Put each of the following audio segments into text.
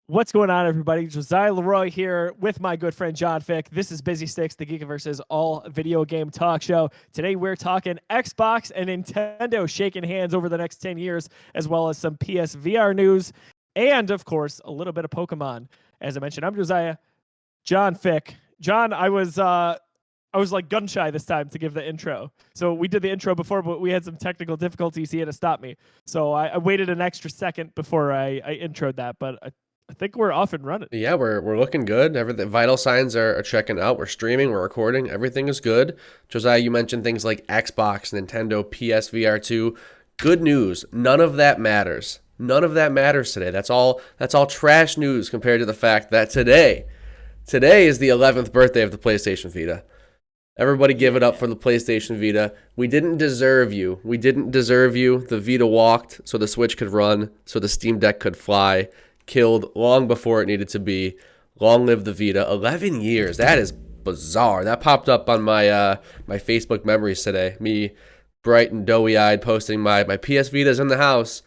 What's going on, everybody? Josiah Leroy here with my good friend John Fick. This is Busy Sticks, the Geekiverse's all video game talk show. Today we're talking Xbox and Nintendo shaking hands over the next 10 years, as well as some PSVR news, and of course, a little bit of Pokemon. As I mentioned, I'm Josiah. John Fick. John, I was like gun shy this time to give the intro. So we did the intro before, but we had some technical difficulties. He had to stop me. So I waited an extra second before I introed that, but I think we're off and running. Yeah, we're looking good. Everything vital signs are checking out. We're streaming, we're recording. Everything is good. Josiah, you mentioned things like Xbox, Nintendo, PSVR 2. Good news. None of that matters. None of that matters today. That's all trash news compared to the fact that today is the 11th birthday of the PlayStation Vita. Everybody give it up for the PlayStation Vita. We didn't deserve you. We didn't deserve you. The Vita walked so the Switch could run, so the Steam Deck could fly. Killed long before it needed to be. Long live the Vita. 11 years. That is bizarre. That popped up on my my Facebook memories today. Me, bright and doughy-eyed, posting my PS Vita's in the house.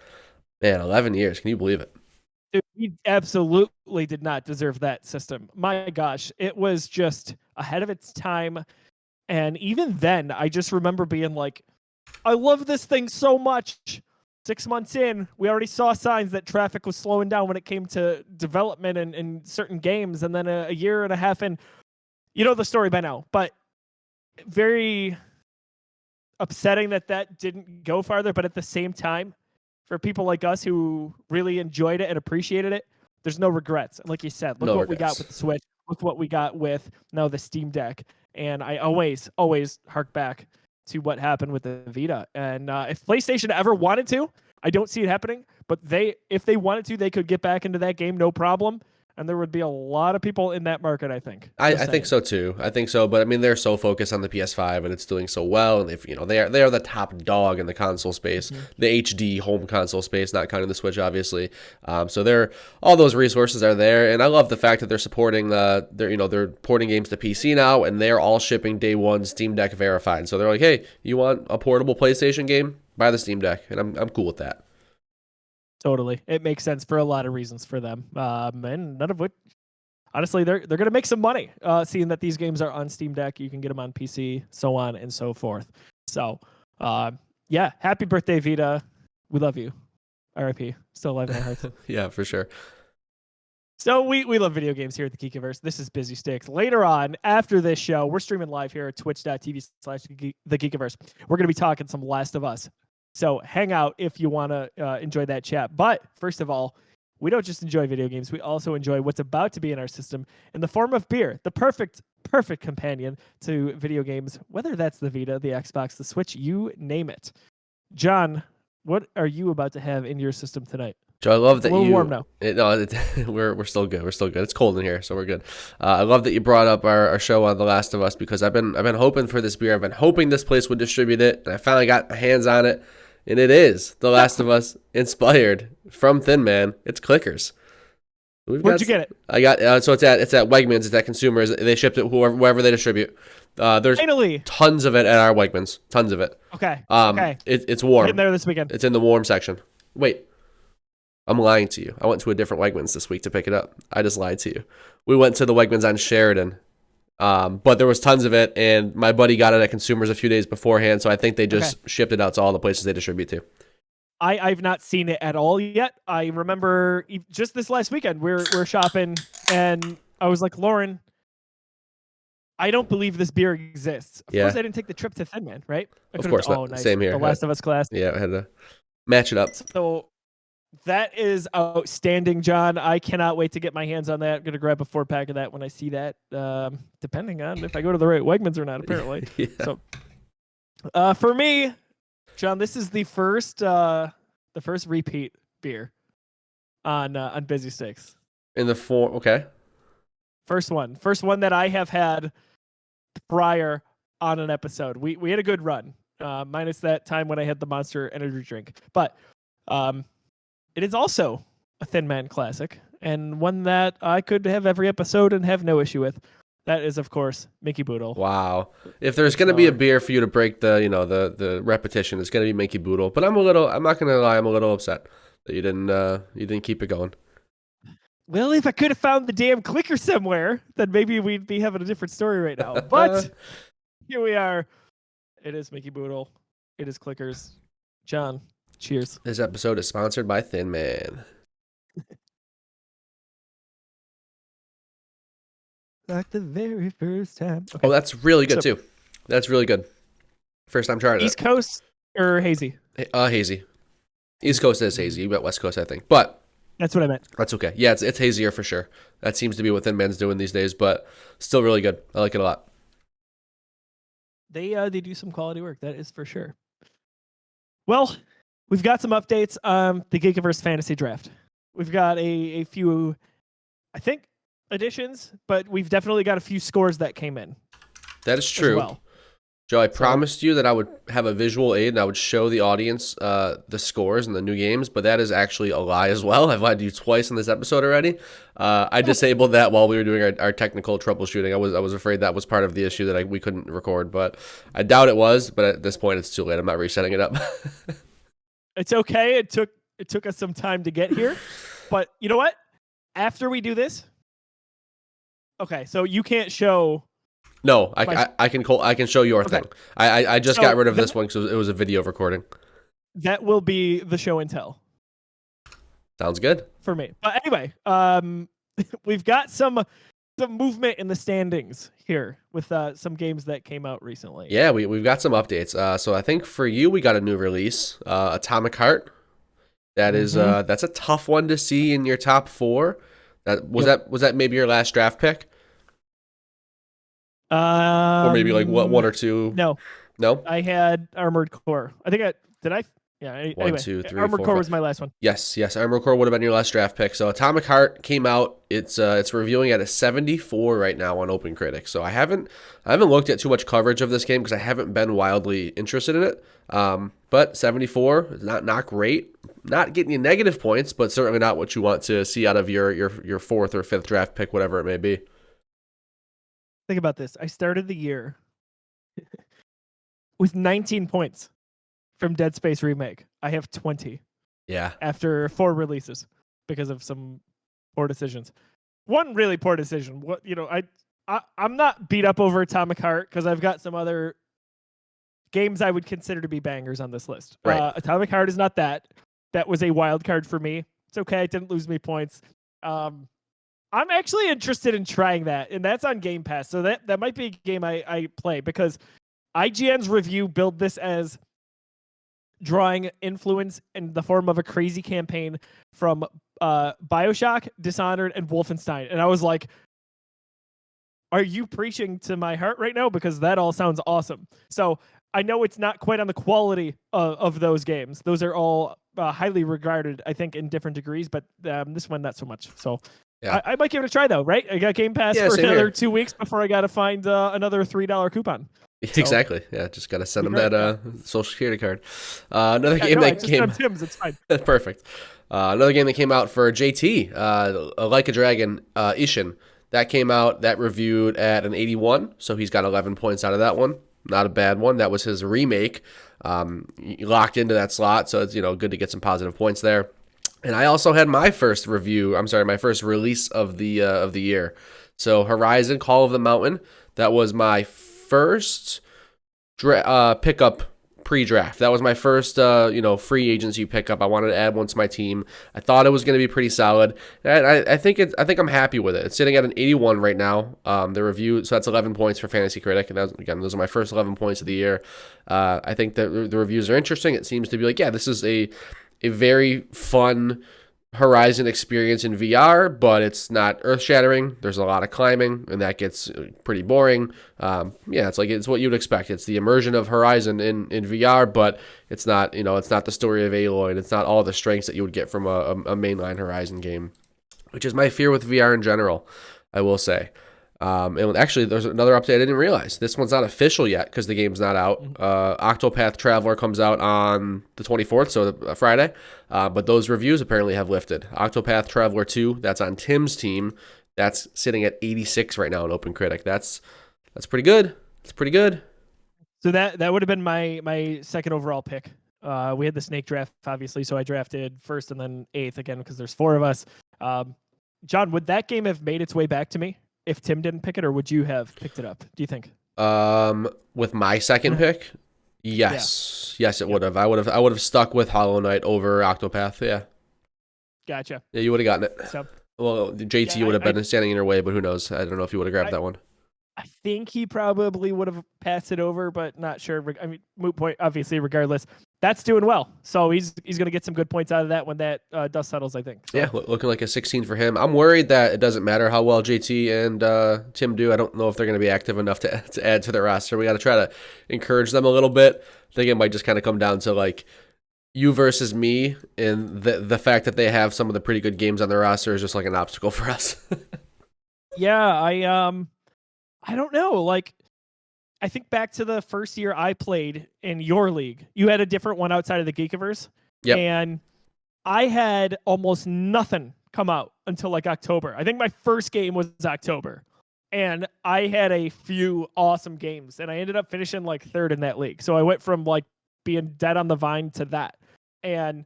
Man, 11 years. Can you believe it? Dude, we absolutely did not deserve that system. My gosh, it was just ahead of its time. And even then, I just remember being like, I love this thing so much. 6 months in, we already saw signs that traffic was slowing down when it came to development and certain games. And then a year and a half in, you know the story by now, but very upsetting that didn't go farther. But at the same time, for people like us who really enjoyed it and appreciated it, there's no regrets. And like you said, look what we got with the Switch. Look what we got with now the Steam Deck. And I always hark back to what happened with the Vita. And if PlayStation ever wanted to, I don't see it happening, but if they wanted to, they could get back into that game, no problem. And there would be a lot of people in that market, I think. I think so too. I think so, but I mean they're so focused on the PS5 and it's doing so well, and if they are the top dog in the console space, the HD home console space, not counting the Switch, obviously. So they're all those resources are there, and I love the fact that they're supporting they're porting games to PC now, and they're all shipping day one Steam Deck verified. So they're like, hey, you want a portable PlayStation game? Buy the Steam Deck, and I'm cool with that. Totally. It makes sense for a lot of reasons for them. And none of which, honestly, they're going to make some money seeing that these games are on Steam Deck. You can get them on PC, so on and so forth. So, yeah, happy birthday, Vita. We love you. RIP. Still alive in our hearts. Yeah, for sure. So we love video games here at the Geekiverse. This is Busy Sticks. Later on, after this show, we're streaming live here at twitch.tv/the Geekiverse. We're going to be talking some Last of Us. So hang out if you want to enjoy that chat. But first of all, we don't just enjoy video games. We also enjoy what's about to be in our system in the form of beer, the perfect companion to video games, whether that's the Vita, the Xbox, the Switch, you name it. John, what are you about to have in your system tonight? Joe, I love that it's a little warm now. We're still good. We're still good. It's cold in here, so we're good. I love that you brought up our show on The Last of Us because I've been hoping for this beer. I've been hoping this place would distribute it, and I finally got my hands on it. And it is The Last of Us inspired from Thin Man. It's Clickers. Where'd you get it? I got so it's at Wegmans. It's at Consumers. They shipped it wherever they distribute. There's Finally tons of it at our Wegmans. Tons of it. Okay. It's warm. Getting there this weekend. It's in the warm section. Wait, I'm lying to you. I went to a different Wegmans this week to pick it up. I just lied to you. We went to the Wegmans on Sheridan. But there was tons of it, and my buddy got it at Consumers a few days beforehand, so I think they just shipped it out to all the places they distribute to. I've not seen it at all yet. I remember just this last weekend we're shopping, and I was like, Lauren, I don't believe this beer exists. Of course, I didn't take the trip to Thin Man, right? Of course not. Nice. Same here. The Last of Us class. Yeah, I had to match it up. So that is outstanding, John. I cannot wait to get my hands on that. I'm going to grab a 4-pack of that when I see that, depending on if I go to the right Wegmans or not, apparently. Yeah. So, for me, John, this is the first repeat beer on Busy Sticks. In the okay. First one that I have had prior on an episode. We had a good run, minus that time when I had the Monster Energy drink, but it is also a Thin Man classic, and one that I could have every episode and have no issue with. That is, of course, Mickey Boodle. Wow! If there's going to be a beer for you to break the repetition, it's going to be Mickey Boodle. But I'm not going to lie, I'm a little upset that you didn't keep it going. Well, if I could have found the damn clicker somewhere, then maybe we'd be having a different story right now. But here we are. It is Mickey Boodle. It is clickers. John, cheers. This episode is sponsored by Thin Man. Like the very first time. Okay. Oh, that's really good too. That's really good. First time trying it. East Coast or hazy? Hazy. East Coast is hazy. You got West Coast, I think. But that's what I meant. That's okay. Yeah, it's hazier for sure. That seems to be what Thin Man's doing these days, but still really good. I like it a lot. They do some quality work, that is for sure. Well, we've got some updates on the Gigaverse Fantasy Draft. We've got a few, I think, additions, but we've definitely got a few scores that came in. That is true. Well. Joe, I promised you that I would have a visual aid and I would show the audience the scores and the new games, but that is actually a lie as well. I've lied to you twice in this episode already. I disabled that while we were doing our technical troubleshooting. I was afraid that was part of the issue that we couldn't record, but I doubt it was. But at this point, it's too late. I'm not resetting it up. It's okay. It took us some time to get here, but you know what? After we do this, okay. So you can't show. No, I can show your thing. I just got rid of this one because it was a video recording. That will be the show and tell. Sounds good for me. But anyway, we've got some movement in the standings here with some games that came out recently. Yeah, we've got some updates. So I think for you, we got a new release, Atomic Heart. That is that's a tough one to see in your top 4. Was that maybe your last draft pick? Or maybe like what 1 or 2? No. I had Armored Core. I think did I? Yeah. Anyway, 1, 2, 3, Armored 4, Core 5. was my last one. Yes. Armored Core would have been your last draft pick. So Atomic Heart came out. It's reviewing at a 74 right now on OpenCritic. So I haven't looked at too much coverage of this game because I haven't been wildly interested in it. But 74 is not great. Not getting you negative points, but certainly not what you want to see out of your 4th or 5th draft pick, whatever it may be. Think about this. I started the year with 19 points from Dead Space Remake. I have 20. Yeah. After 4 releases because of some poor decisions. One really poor decision. I'm not beat up over Atomic Heart because I've got some other games I would consider to be bangers on this list. Right. Atomic Heart is not that. That was a wild card for me. It's okay. It didn't lose me points. I'm actually interested in trying that, and that's on Game Pass. So that might be a game I play because IGN's review billed this as drawing influence in the form of a crazy campaign from BioShock, Dishonored, and Wolfenstein. And I was like, are you preaching to my heart right now? Because that all sounds awesome. So I know it's not quite on the quality of those games. Those are all highly regarded, I think, in different degrees, but this one, not so much. So yeah. I might give it a try, though, right? I got Game Pass for another 2 weeks before I got to find another $3 coupon. So, exactly. Yeah, just got to send them that Social Security card. Another game that came... on Tim's, it's fine. Perfect. Another game that came out for JT, Like a Dragon, Ishin. That came out, that reviewed at an 81, so he's got 11 points out of that one. Not a bad one. That was his remake. Locked into that slot, so it's good to get some positive points there. And I also had my first release of the year. So Horizon Call of the Mountain, that was my first pickup pre-draft. That was my first free agency pickup. I wanted to add one to my team. I thought it was going to be pretty solid. And I think I'm happy with it. It's sitting at an 81 right now. The review, so that's 11 points for Fantasy Critic, and those are my first 11 points of the year. I think that the reviews are interesting. It seems to be like, yeah, this is a very fun Horizon experience in VR, but it's not earth-shattering. There's a lot of climbing, and that gets pretty boring. It's what you'd expect. It's the immersion of Horizon in VR, but it's not it's not the story of Aloy, and it's not all the strengths that you would get from a mainline Horizon game, which is my fear with VR in general, I will say. And actually, there's another update I didn't realize. This one's not official yet because the game's not out. Octopath Traveler comes out on the 24th, so Friday. But those reviews apparently have lifted. Octopath Traveler 2, that's on Tim's team. That's sitting at 86 right now in OpenCritic. That's pretty good. It's pretty good. So that would have been my second overall pick. We had the snake draft, obviously, so I drafted first and then 8th again because there's 4 of us. John, would that game have made its way back to me if Tim didn't pick it, or would you have picked it up? Do you think? With my second pick, yes, yes, it would have. I would have stuck with Hollow Knight over Octopath. Yeah, Gotcha. yeah, you would have gotten it. So Well, JT would have been standing in your way, but who knows? I don't know if you would have grabbed that one. I think he probably would have passed it over, but not sure. I mean, moot point, obviously, regardless. That's doing well. So he's going to get some good points out of that when that dust settles, I think. So. Yeah, looking like a 16 for him. I'm worried that it doesn't matter how well JT and Tim do. I don't know if they're going to be active enough to add to their roster. We got to try to encourage them a little bit. I think it might just kind of come down to like you versus me, and the fact that they have some of the pretty good games on their roster is just like an obstacle for us. Yeah, I don't know. Like, I think back to the first year I played in your league. You had a different one outside of the Geekiverse. Yep. And I had almost nothing come out until like October. I think my first game was October. And I had a few awesome games. And I ended up finishing like third in that league. So I went from like being dead on the vine to that. And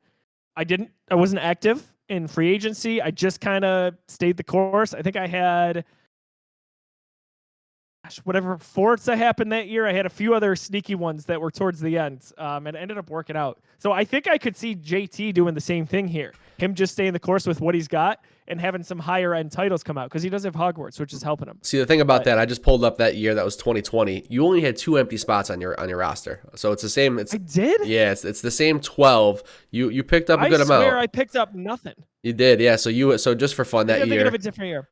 I wasn't active in free agency. I just kind of stayed the course. I think I had whatever Forza happened that year. I had a few other sneaky ones that were towards the end, and it ended up working out. So I think I could see JT doing the same thing here. Him just staying the course with what he's got and having some higher end titles come out because he does have Hogwarts, which is helping him. See, the thing about that, I just pulled up that year. That was 2020. You only had 2 empty spots on your roster, so it's the same. I did. Yeah, it's the same 12. You picked up a good amount. I swear I picked up nothing. You did, yeah. So just for fun that year. Thinking of a different year.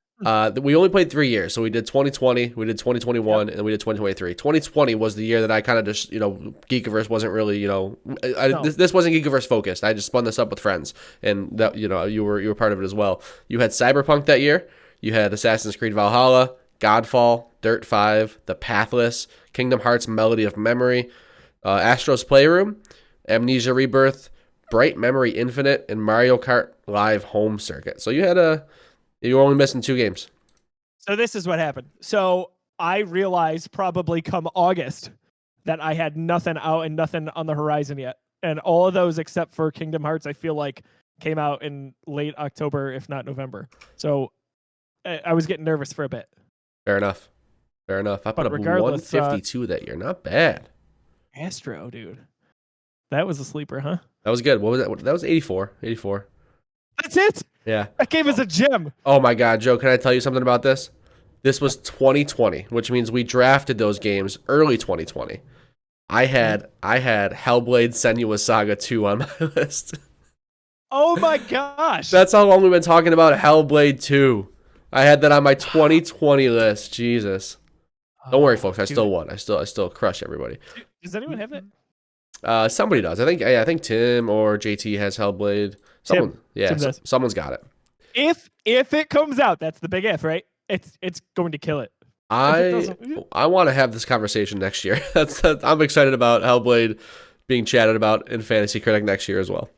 We only played 3 years, so we did 2020, we did 2021, and we did 2023. 2020 was the year that I kind of just, Geekiverse wasn't really, this wasn't Geekiverse focused. I just spun this up with friends, and that, you were part of it as well. You had Cyberpunk that year. You had Assassin's Creed Valhalla, Godfall, Dirt 5, The Pathless, Kingdom Hearts Melody of Memory, Astro's Playroom, Amnesia Rebirth, Bright Memory Infinite, and Mario Kart Live Home Circuit. So you were only missing 2 games. So this is what happened. So I realized probably come August that I had nothing out and nothing on the horizon yet. And all of those except for Kingdom Hearts, I feel like came out in late October, if not November. So I was getting nervous for a bit. Fair enough. I put up 152 that year. Not bad. Astro, dude. That was a sleeper, huh? That was good. What was that? That was 84. That's it. Yeah. That game is a gem. Oh my God, Joe, can I tell you something about this? This was 2020, which means we drafted those games early 2020. I had Hellblade Senua's Saga 2 on my list. Oh my gosh. That's how long we've been talking about Hellblade 2. I had that on my 2020 list. Jesus. Don't worry, folks. I still won. I still crush everybody. Does anyone have it? Somebody does. I think Tim or JT has Hellblade. Tim does. Someone's got it. If it comes out, that's the big if, right? It's going to kill it. I want to have this conversation next year. I'm excited about Hellblade being chatted about in Fantasy Critic next year as well.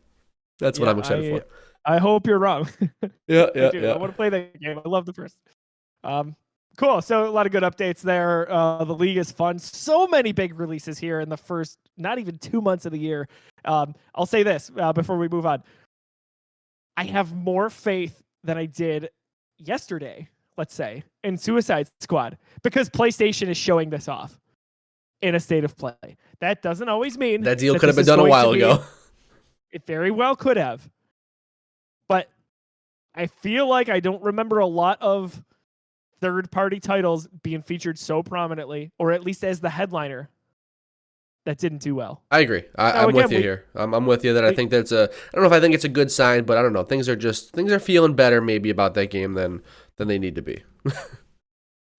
That's what I'm excited for. I hope you're wrong. Yeah. I want to play that game. I love the first. Cool. So a lot of good updates there. The league is fun. So many big releases here in the first, not even 2 months of the year. I'll say this before we move on. I have more faith than I did yesterday, let's say, in Suicide Squad because PlayStation is showing this off in a state of play. That doesn't always mean that deal could have been done a while ago. It very well could have. But I feel like I don't remember a lot of third-party titles being featured so prominently, or at least as the headliner, that didn't do well. I agree. I'm with you here. I'm with you that I think that's I don't know if I think it's a good sign, but I don't know. Things are feeling better maybe about that game than they need to be.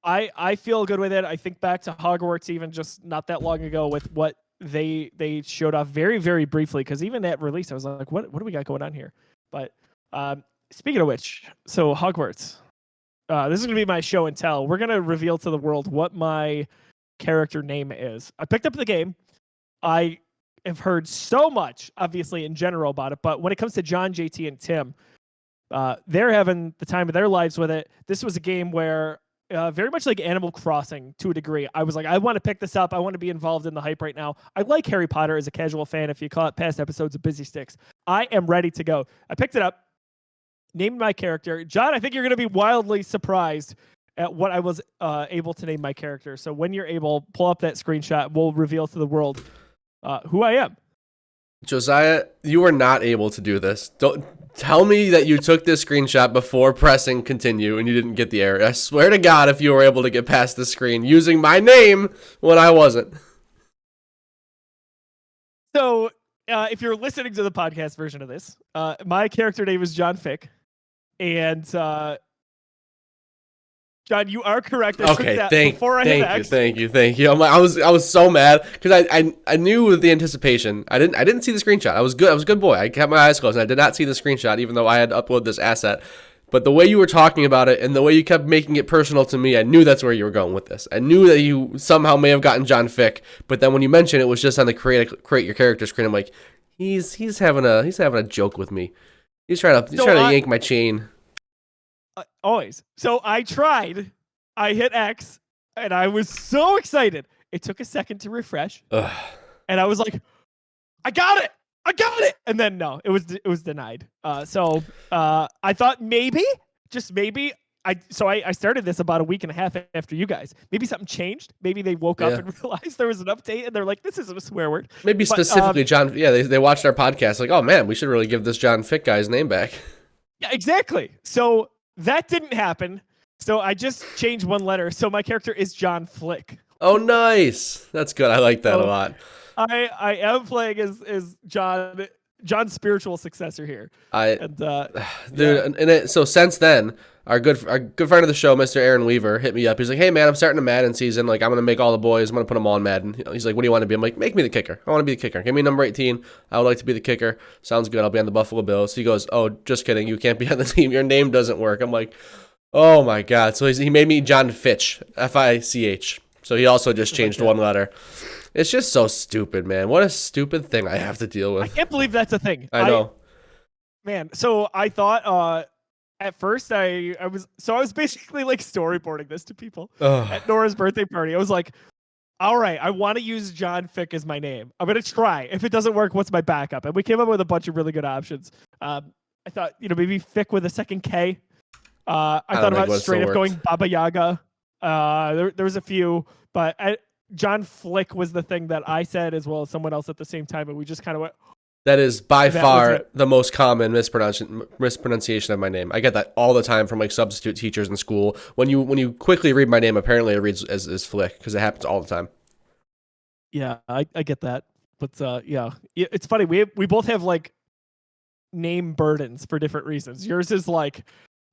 I feel good with it. I think back to Hogwarts even just not that long ago with what they showed off very, very briefly, because even at release I was like, what do we got going on here? But speaking of which, so Hogwarts. This is going to be my show and tell. We're going to reveal to the world what my character name is. I picked up the game. I have heard so much, obviously, in general about it. But when it comes to John, JT, and Tim, they're having the time of their lives with it. This was a game where, very much like Animal Crossing to a degree, I was like, I want to pick this up. I want to be involved in the hype right now. I like Harry Potter as a casual fan. If you caught past episodes of Busy Sticks, I am ready to go. I picked it up. named my character. John, I think you're going to be wildly surprised at what I was able to name my character. So when you're able, pull up that screenshot. We'll reveal to the world who I am. Josiah, you were not able to do this. Don't tell me that you took this screenshot before pressing continue and you didn't get the error. I swear to God, if you were able to get past the screen using my name when I wasn't. So if you're listening to the podcast version of this, my character name is John Fick. And John, you are correct. I Okay, took that before I hit X. thank you. I was so mad because I knew the anticipation. I didn't see the screenshot. I was good. I was a good boy. I kept my eyes closed and I did not see the screenshot, even though I had to upload this asset. But the way you were talking about it and the way you kept making it personal to me, I knew that's where you were going with this. I knew that you somehow may have gotten John Fick, but then when you mentioned it was just on the create your character screen, I'm like, he's having a joke with me. He's trying to yank my chain. Always. So I tried. I hit X, and I was so excited. It took a second to refresh, and I was like, "I got it! I got it!" And then no, it was denied. So I thought maybe, just maybe, I started this about a week and a half after you guys. Maybe something changed. Maybe they woke up and realized there was an update, and they're like, "This isn't a swear word." Maybe specifically John. Yeah, they watched our podcast, like, "Oh man, we should really give this John Fick guy's name back." Yeah, exactly. So that didn't happen. So I just changed one letter. So my character is John Flick. Oh, nice. That's good. I like that a lot. I am playing as John's spiritual successor here. So since then, our good friend of the show, Mr. Aaron Weaver, hit me up. He's like, "Hey man, I'm starting a Madden season. Like, I'm gonna make all the boys. I'm gonna put them all in Madden." He's like, "What do you want to be?" I'm like, "Make me the kicker. I want to be the kicker. Give me number 18. I would like to be the kicker. Sounds good. I'll be on the Buffalo Bills." He goes, "Oh, just kidding. You can't be on the team. Your name doesn't work." I'm like, "Oh my God." So he made me John Fitch, F-I-C-H. So he also just changed one letter. It's just so stupid, man. What a stupid thing I have to deal with. I can't believe that's a thing. I know. Man, so I thought at first I was basically like storyboarding this to people at Nora's birthday party. I was like, "All right, I want to use John Fick as my name. I'm going to try. If it doesn't work, what's my backup?" And we came up with a bunch of really good options. I thought, maybe Fick with a second K. I thought about straight up going Baba Yaga. There was a few, but John Flick was the thing that I said as well as someone else at the same time, and we just kind of went. That is by far the most common mispronunciation of my name. I get that all the time from like substitute teachers in school. When you quickly read my name, apparently it reads as Flick because it happens all the time. Yeah, I get that, but yeah, it's funny. We both have like name burdens for different reasons. Yours is like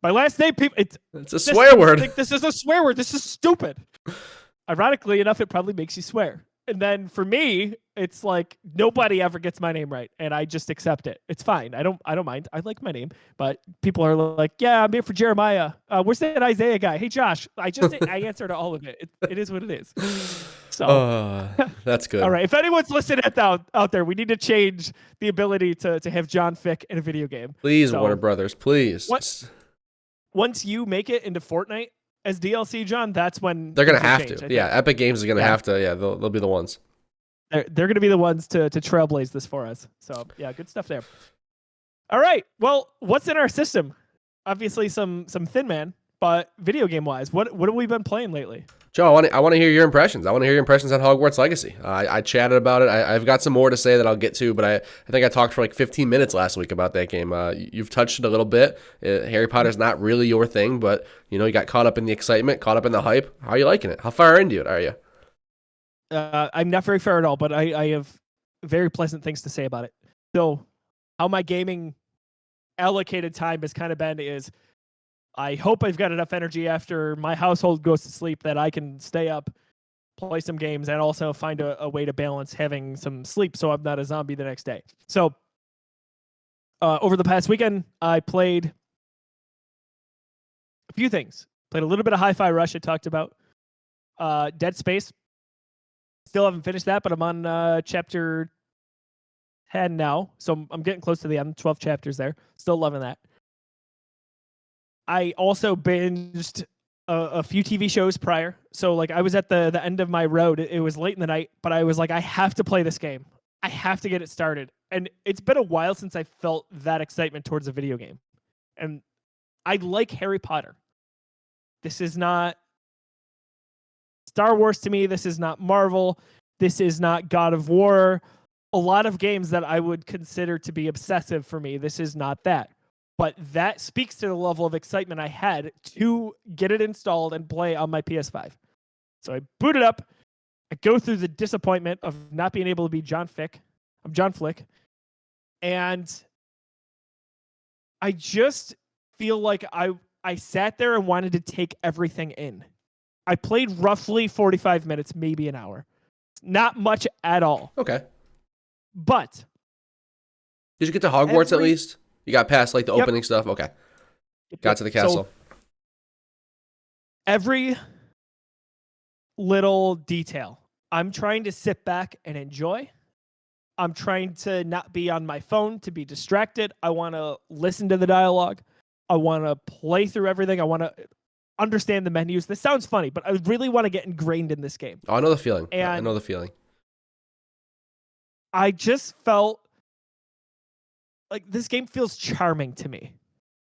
my last name. People, it's a swear word. This is a swear word. This is stupid. Ironically enough, it probably makes you swear. And then for me, it's like nobody ever gets my name right, and I just accept it. It's fine. I don't mind. I like my name, but people are like, "Yeah, I'm here for Jeremiah. Where's that Isaiah guy? Hey, Josh." I answer to all of it. It is what it is. So that's good. All right. If anyone's listening out there, we need to change the ability to have John Fick in a video game. Please, Warner Brothers, please. Once you make it into Fortnite as DLC, John, that's when they're gonna have to. Yeah, Epic Games is gonna have to. Yeah, they'll be the ones. They're gonna be the ones to trailblaze this for us. So yeah, good stuff there. All right. Well, what's in our system? Obviously, some Thin Man, but video game wise, what have we been playing lately? Joe, I want to hear your impressions. I want to hear your impressions on Hogwarts Legacy. I chatted about it. I've got some more to say that I'll get to, but I think I talked for like 15 minutes last week about that game. You've touched it a little bit. Harry Potter's not really your thing, but you got caught up in the excitement, caught up in the hype. How are you liking it? How far into it are you? I'm not very far at all, but I have very pleasant things to say about it. So how my gaming allocated time has kind of been is I hope I've got enough energy after my household goes to sleep that I can stay up, play some games, and also find a way to balance having some sleep so I'm not a zombie the next day. So over the past weekend, I played a few things. Played a little bit of Hi-Fi Rush I talked about. Dead Space. Still haven't finished that, but I'm on chapter 10 now. So I'm getting close to the end. 12 chapters there. Still loving that. I also binged a few TV shows prior. So like I was at the end of my road. It was late in the night, but I was like, I have to play this game. I have to get it started. And it's been a while since I felt that excitement towards a video game. And I like Harry Potter. This is not Star Wars to me. This is not Marvel. This is not God of War. A lot of games that I would consider to be obsessive for me. This is not that. But that speaks to the level of excitement I had to get it installed and play on my PS5. So I boot it up. I go through the disappointment of not being able to be John Flick. I'm John Flick. And I just feel like I sat there and wanted to take everything in. I played roughly 45 minutes, maybe an hour. Not much at all. Okay. But did you get to Hogwarts at least? You got past like the Yep. opening stuff? Okay. Got to the castle. So every little detail, I'm trying to sit back and enjoy. I'm trying to not be on my phone, to be distracted. I want to listen to the dialogue. I want to play through everything. I want to understand the menus. This sounds funny, but I really want to get ingrained in this game. Oh, I know the feeling. And I know the feeling. I just felt like this game feels charming to me.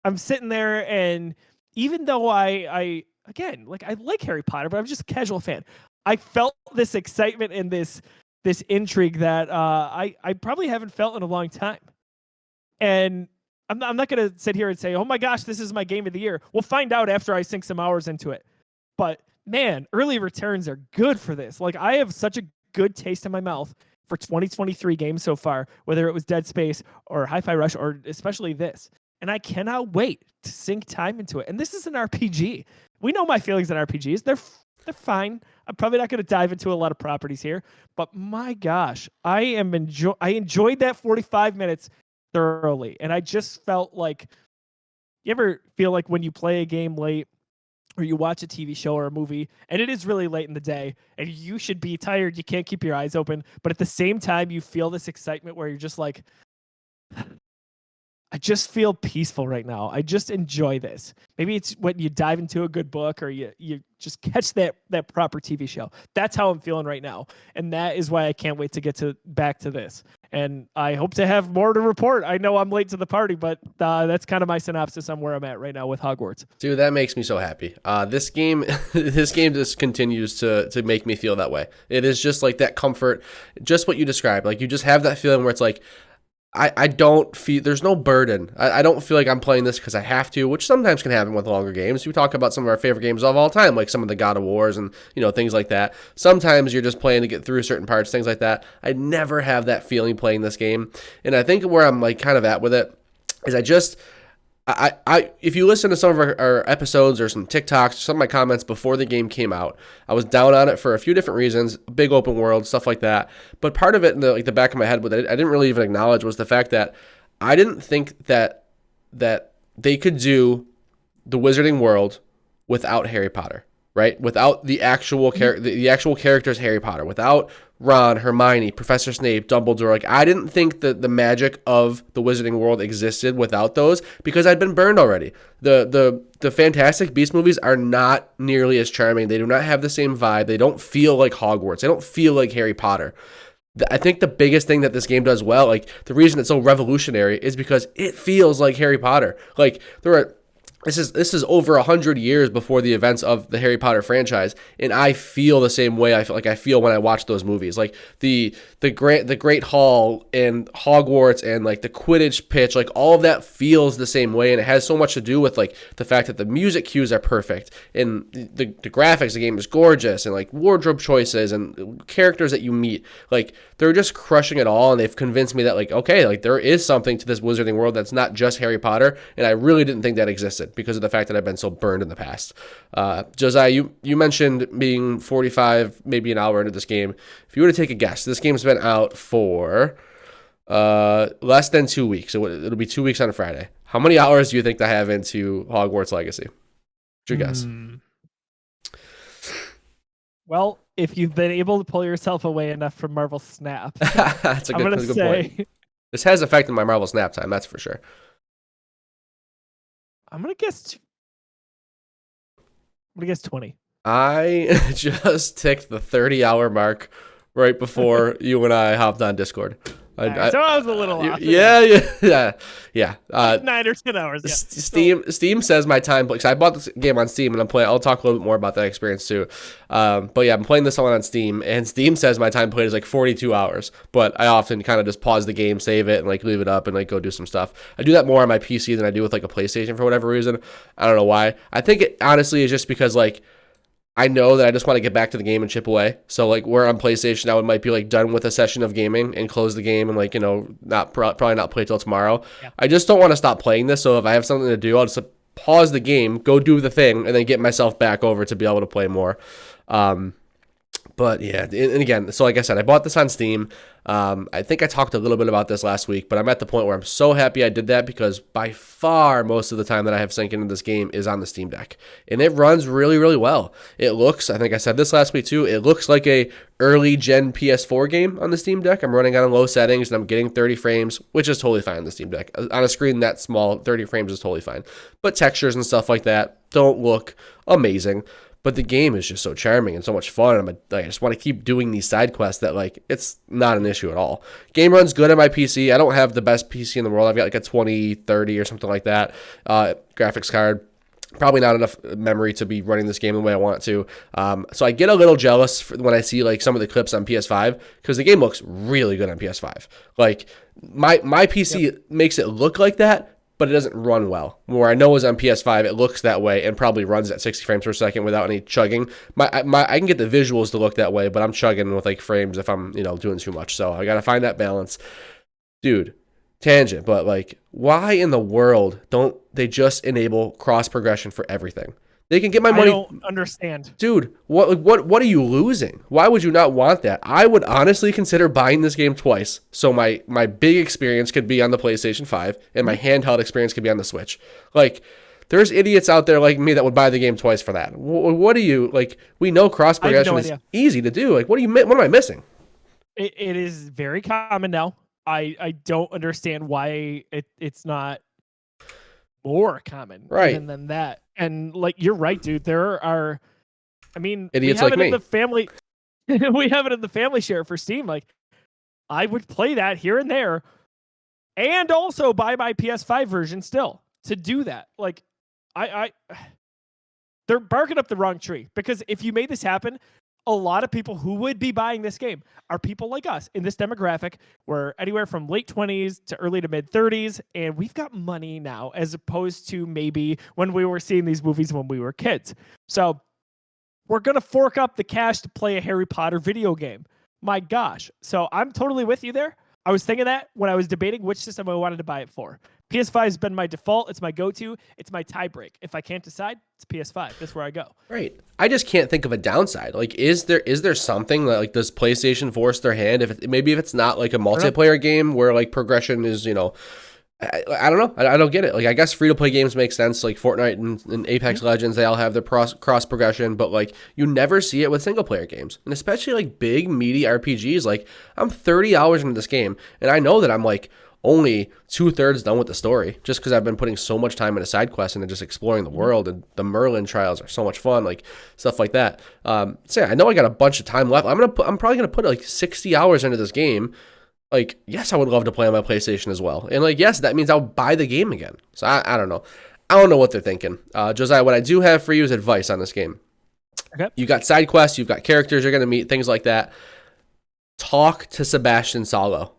I'm sitting there, and even though I again, like, I like Harry Potter, but I'm just a casual fan. I felt this excitement and this intrigue that I probably haven't felt in a long time. And I'm not going to sit here and say, oh my gosh, this is my game of the year. We'll find out after I sink some hours into it. But man, early returns are good for this. Like, I have such a good taste in my mouth for 2023 games so far, whether it was Dead Space or Hi-Fi Rush or especially this. And I cannot wait to sink time into it. And this is an RPG. We know my feelings on RPGs. They're fine. I'm probably not going to dive into a lot of properties here, but my gosh, I enjoyed that 45 minutes thoroughly. And I just felt like, you ever feel like when you play a game late or you watch a TV show or a movie and it is really late in the day and you should be tired, you can't keep your eyes open, but at the same time you feel this excitement where you're just like, I just feel peaceful right now. I just enjoy this. Maybe it's when you dive into a good book or you just catch that proper TV show. That's how I'm feeling right now. And that is why I can't wait to get back to this. And I hope to have more to report. I know I'm late to the party, but that's kind of my synopsis on where I'm at right now with Hogwarts. Dude, that makes me so happy. This game just continues to make me feel that way. It is just like that comfort, just what you described. Like, you just have that feeling where it's like, I don't feel, there's no burden. I don't feel like I'm playing this because I have to, which sometimes can happen with longer games. We talk about some of our favorite games of all time, like some of the God of Wars and, things like that. Sometimes you're just playing to get through certain parts, things like that. I never have that feeling playing this game. And I think where I'm like kind of at with it is if you listen to some of our episodes or some TikToks, some of my comments before the game came out, I was down on it for a few different reasons, big open world, stuff like that. But part of it in the back of my head, what I didn't really even acknowledge was the fact that I didn't think that they could do the Wizarding World without Harry Potter, right? Without the actual the actual characters Harry Potter, without Ron, Hermione, Professor Snape, Dumbledore. Like, I didn't think that the magic of the Wizarding World existed without those because I'd been burned already. The Fantastic Beasts movies are not nearly as charming. They do not have the same vibe. They don't feel like Hogwarts. They don't feel like Harry Potter. I think the biggest thing that this game does well, like the reason it's so revolutionary, is because it feels like Harry Potter. Like, this is over 100 years before the events of the Harry Potter franchise, and I feel the same way I feel when I watch those movies. Like the Great Hall and Hogwarts and like the Quidditch pitch, like all of that feels the same way, and it has so much to do with like the fact that the music cues are perfect and the graphics of the game is gorgeous, and like wardrobe choices and characters that you meet, like they're just crushing it all, and they've convinced me that like, okay, like there is something to this Wizarding World that's not just Harry Potter, and I really didn't think that existed because of the fact that I've been so burned in the past. Josiah, you mentioned being 45, maybe an hour into this game. If you were to take a guess, this game's been out for less than 2 weeks. So it'll be 2 weeks on Friday. How many hours do you think I have into Hogwarts Legacy? What's your guess? Well, if you've been able to pull yourself away enough from Marvel Snap, that's a good point. This has affected my Marvel Snap time, that's for sure. I'm gonna guess 20. I just ticked the 30-hour mark right before you and I hopped on Discord. I, All right, I, so I was a little off. yeah. Like 9 or 10 hours. Yeah. Steam says my time, because I bought this game on Steam and I'm playing. I'll talk a little bit more about that experience too. But yeah, I'm playing this one on Steam, and Steam says my time played is like 42 hours. But I often kind of just pause the game, save it, and like leave it up and like go do some stuff. I do that more on my PC than I do with like a PlayStation for whatever reason. I don't know why. I think it honestly is just because like I know that I just want to get back to the game and chip away. So like where on PlayStation, I might be like done with a session of gaming and close the game and like, not probably not play till tomorrow. Yeah. I just don't want to stop playing this. So if I have something to do, I'll just pause the game, go do the thing, and then get myself back over to be able to play more. But yeah, and again, so like I said, I bought this on Steam. I think I talked a little bit about this last week, but I'm at the point where I'm so happy I did that because by far most of the time that I have sunk into this game is on the Steam Deck. And it runs really, really well. It looks, I think I said this last week too, it looks like a early gen PS4 game on the Steam Deck. I'm running on low settings and I'm getting 30 frames, which is totally fine on the Steam Deck. On a screen that small, 30 frames is totally fine. But textures and stuff like that don't look amazing. But the game is just so charming and so much fun. I just want to keep doing these side quests that, like, it's not an issue at all. Game runs good on my PC. I don't have the best PC in the world. I've got like a 2030 or something like that graphics card. Probably not enough memory to be running this game the way I want to. So I get a little jealous when I see like some of the clips on PS5 because the game looks really good on PS5. Like my PC makes it look like that, but it doesn't run well. Where I know is on PS5, it looks that way and probably runs at 60 frames per second without any chugging. I can get the visuals to look that way, but I'm chugging with like frames if I'm doing too much. So I got to find that balance, dude. Tangent, but like, why in the world don't they just enable cross progression for everything? They can get my money. I don't understand, dude. What are you losing? Why would you not want that? I would honestly consider buying this game twice, so my big experience could be on the PlayStation 5 and my handheld experience could be on the Switch. Like, there's idiots out there like me that would buy the game twice for that. What do you like? We know cross progression is easy to do. Like, what am I missing? It is very common now. I don't understand why it's not more common even than that. And like, you're right, dude. There are, I mean, idiots we have like it me. in the family. We have it in the family share for Steam. Like, I would play that here and there, and also buy my PS5 version still to do that. Like, they're barking up the wrong tree because if you made this happen, a lot of people who would be buying this game are people like us in this demographic. We're anywhere from late 20s to early to mid 30s, and we've got money now as opposed to maybe when we were seeing these movies when we were kids. So we're going to fork up the cash to play a Harry Potter video game. My gosh. So I'm totally with you there. I was thinking that when I was debating which system I wanted to buy it for. PS5 has been my default. It's my go-to. It's my tie break. If I can't decide, it's PS5. That's where I go. Right. I just can't think of a downside. Like, is there something that like does PlayStation force their hand? If it's not like a multiplayer game where like progression is, I don't know. I don't get it. Like, I guess free-to-play games make sense. Like Fortnite and Apex Legends, they all have their cross progression, but like you never see it with single-player games, and especially like big meaty RPGs. Like, I'm 30 hours into this game, and I know that I'm like only 2/3 done with the story just because I've been putting so much time into side quests and just exploring the world, and the Merlin trials are so much fun, like stuff like that. So yeah, I know I got a bunch of time left. I'm probably gonna put like 60 hours into this game. Like, yes, I would love to play on my PlayStation as well, and like, yes, that means I'll buy the game again. So I don't know. I don't know what they're thinking. Josiah, what I do have for you is advice on this game. Okay. You got side quests, you've got characters you're gonna meet, things like that. Talk to Sebastian Salo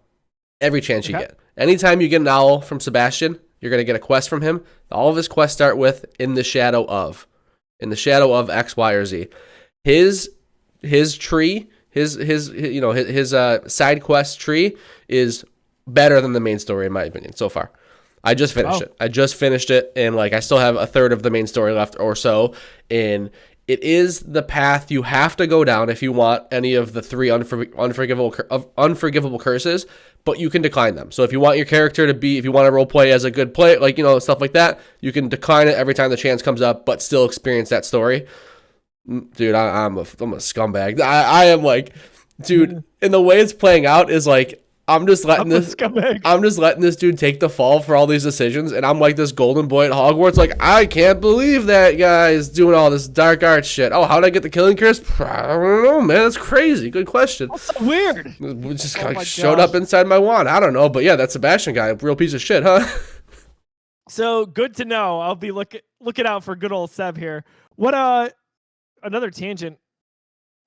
every chance you get. Anytime you get an owl from Sebastian, you're going to get a quest from him. All of his quests start with in the shadow of X, Y, or Z. His tree, his side quest tree is better than the main story in my opinion so far. I just finished it. I just finished it, and like I still have a third of the main story left or so, and it is the path you have to go down if you want any of the 3 unforgivable curses, but you can decline them. So if you want your character to be, if you want to role play as a good player, like, stuff like that, you can decline it every time the chance comes up, but still experience that story. Dude, I'm a scumbag. I am like, dude, and the way it's playing out is like, I'm just letting I'm a this. scumbag. I'm just letting this dude take the fall for all these decisions, and I'm like this golden boy at Hogwarts. Like, I can't believe that guy is doing all this dark arts shit. Oh, how did I get the killing curse? I don't know, man. That's crazy. Good question. That's so weird. It just Oh like my showed gosh. up inside my wand. I don't know, but yeah, that Sebastian guy, real piece of shit, huh? So good to know. I'll be looking out for good old Seb here. What another tangent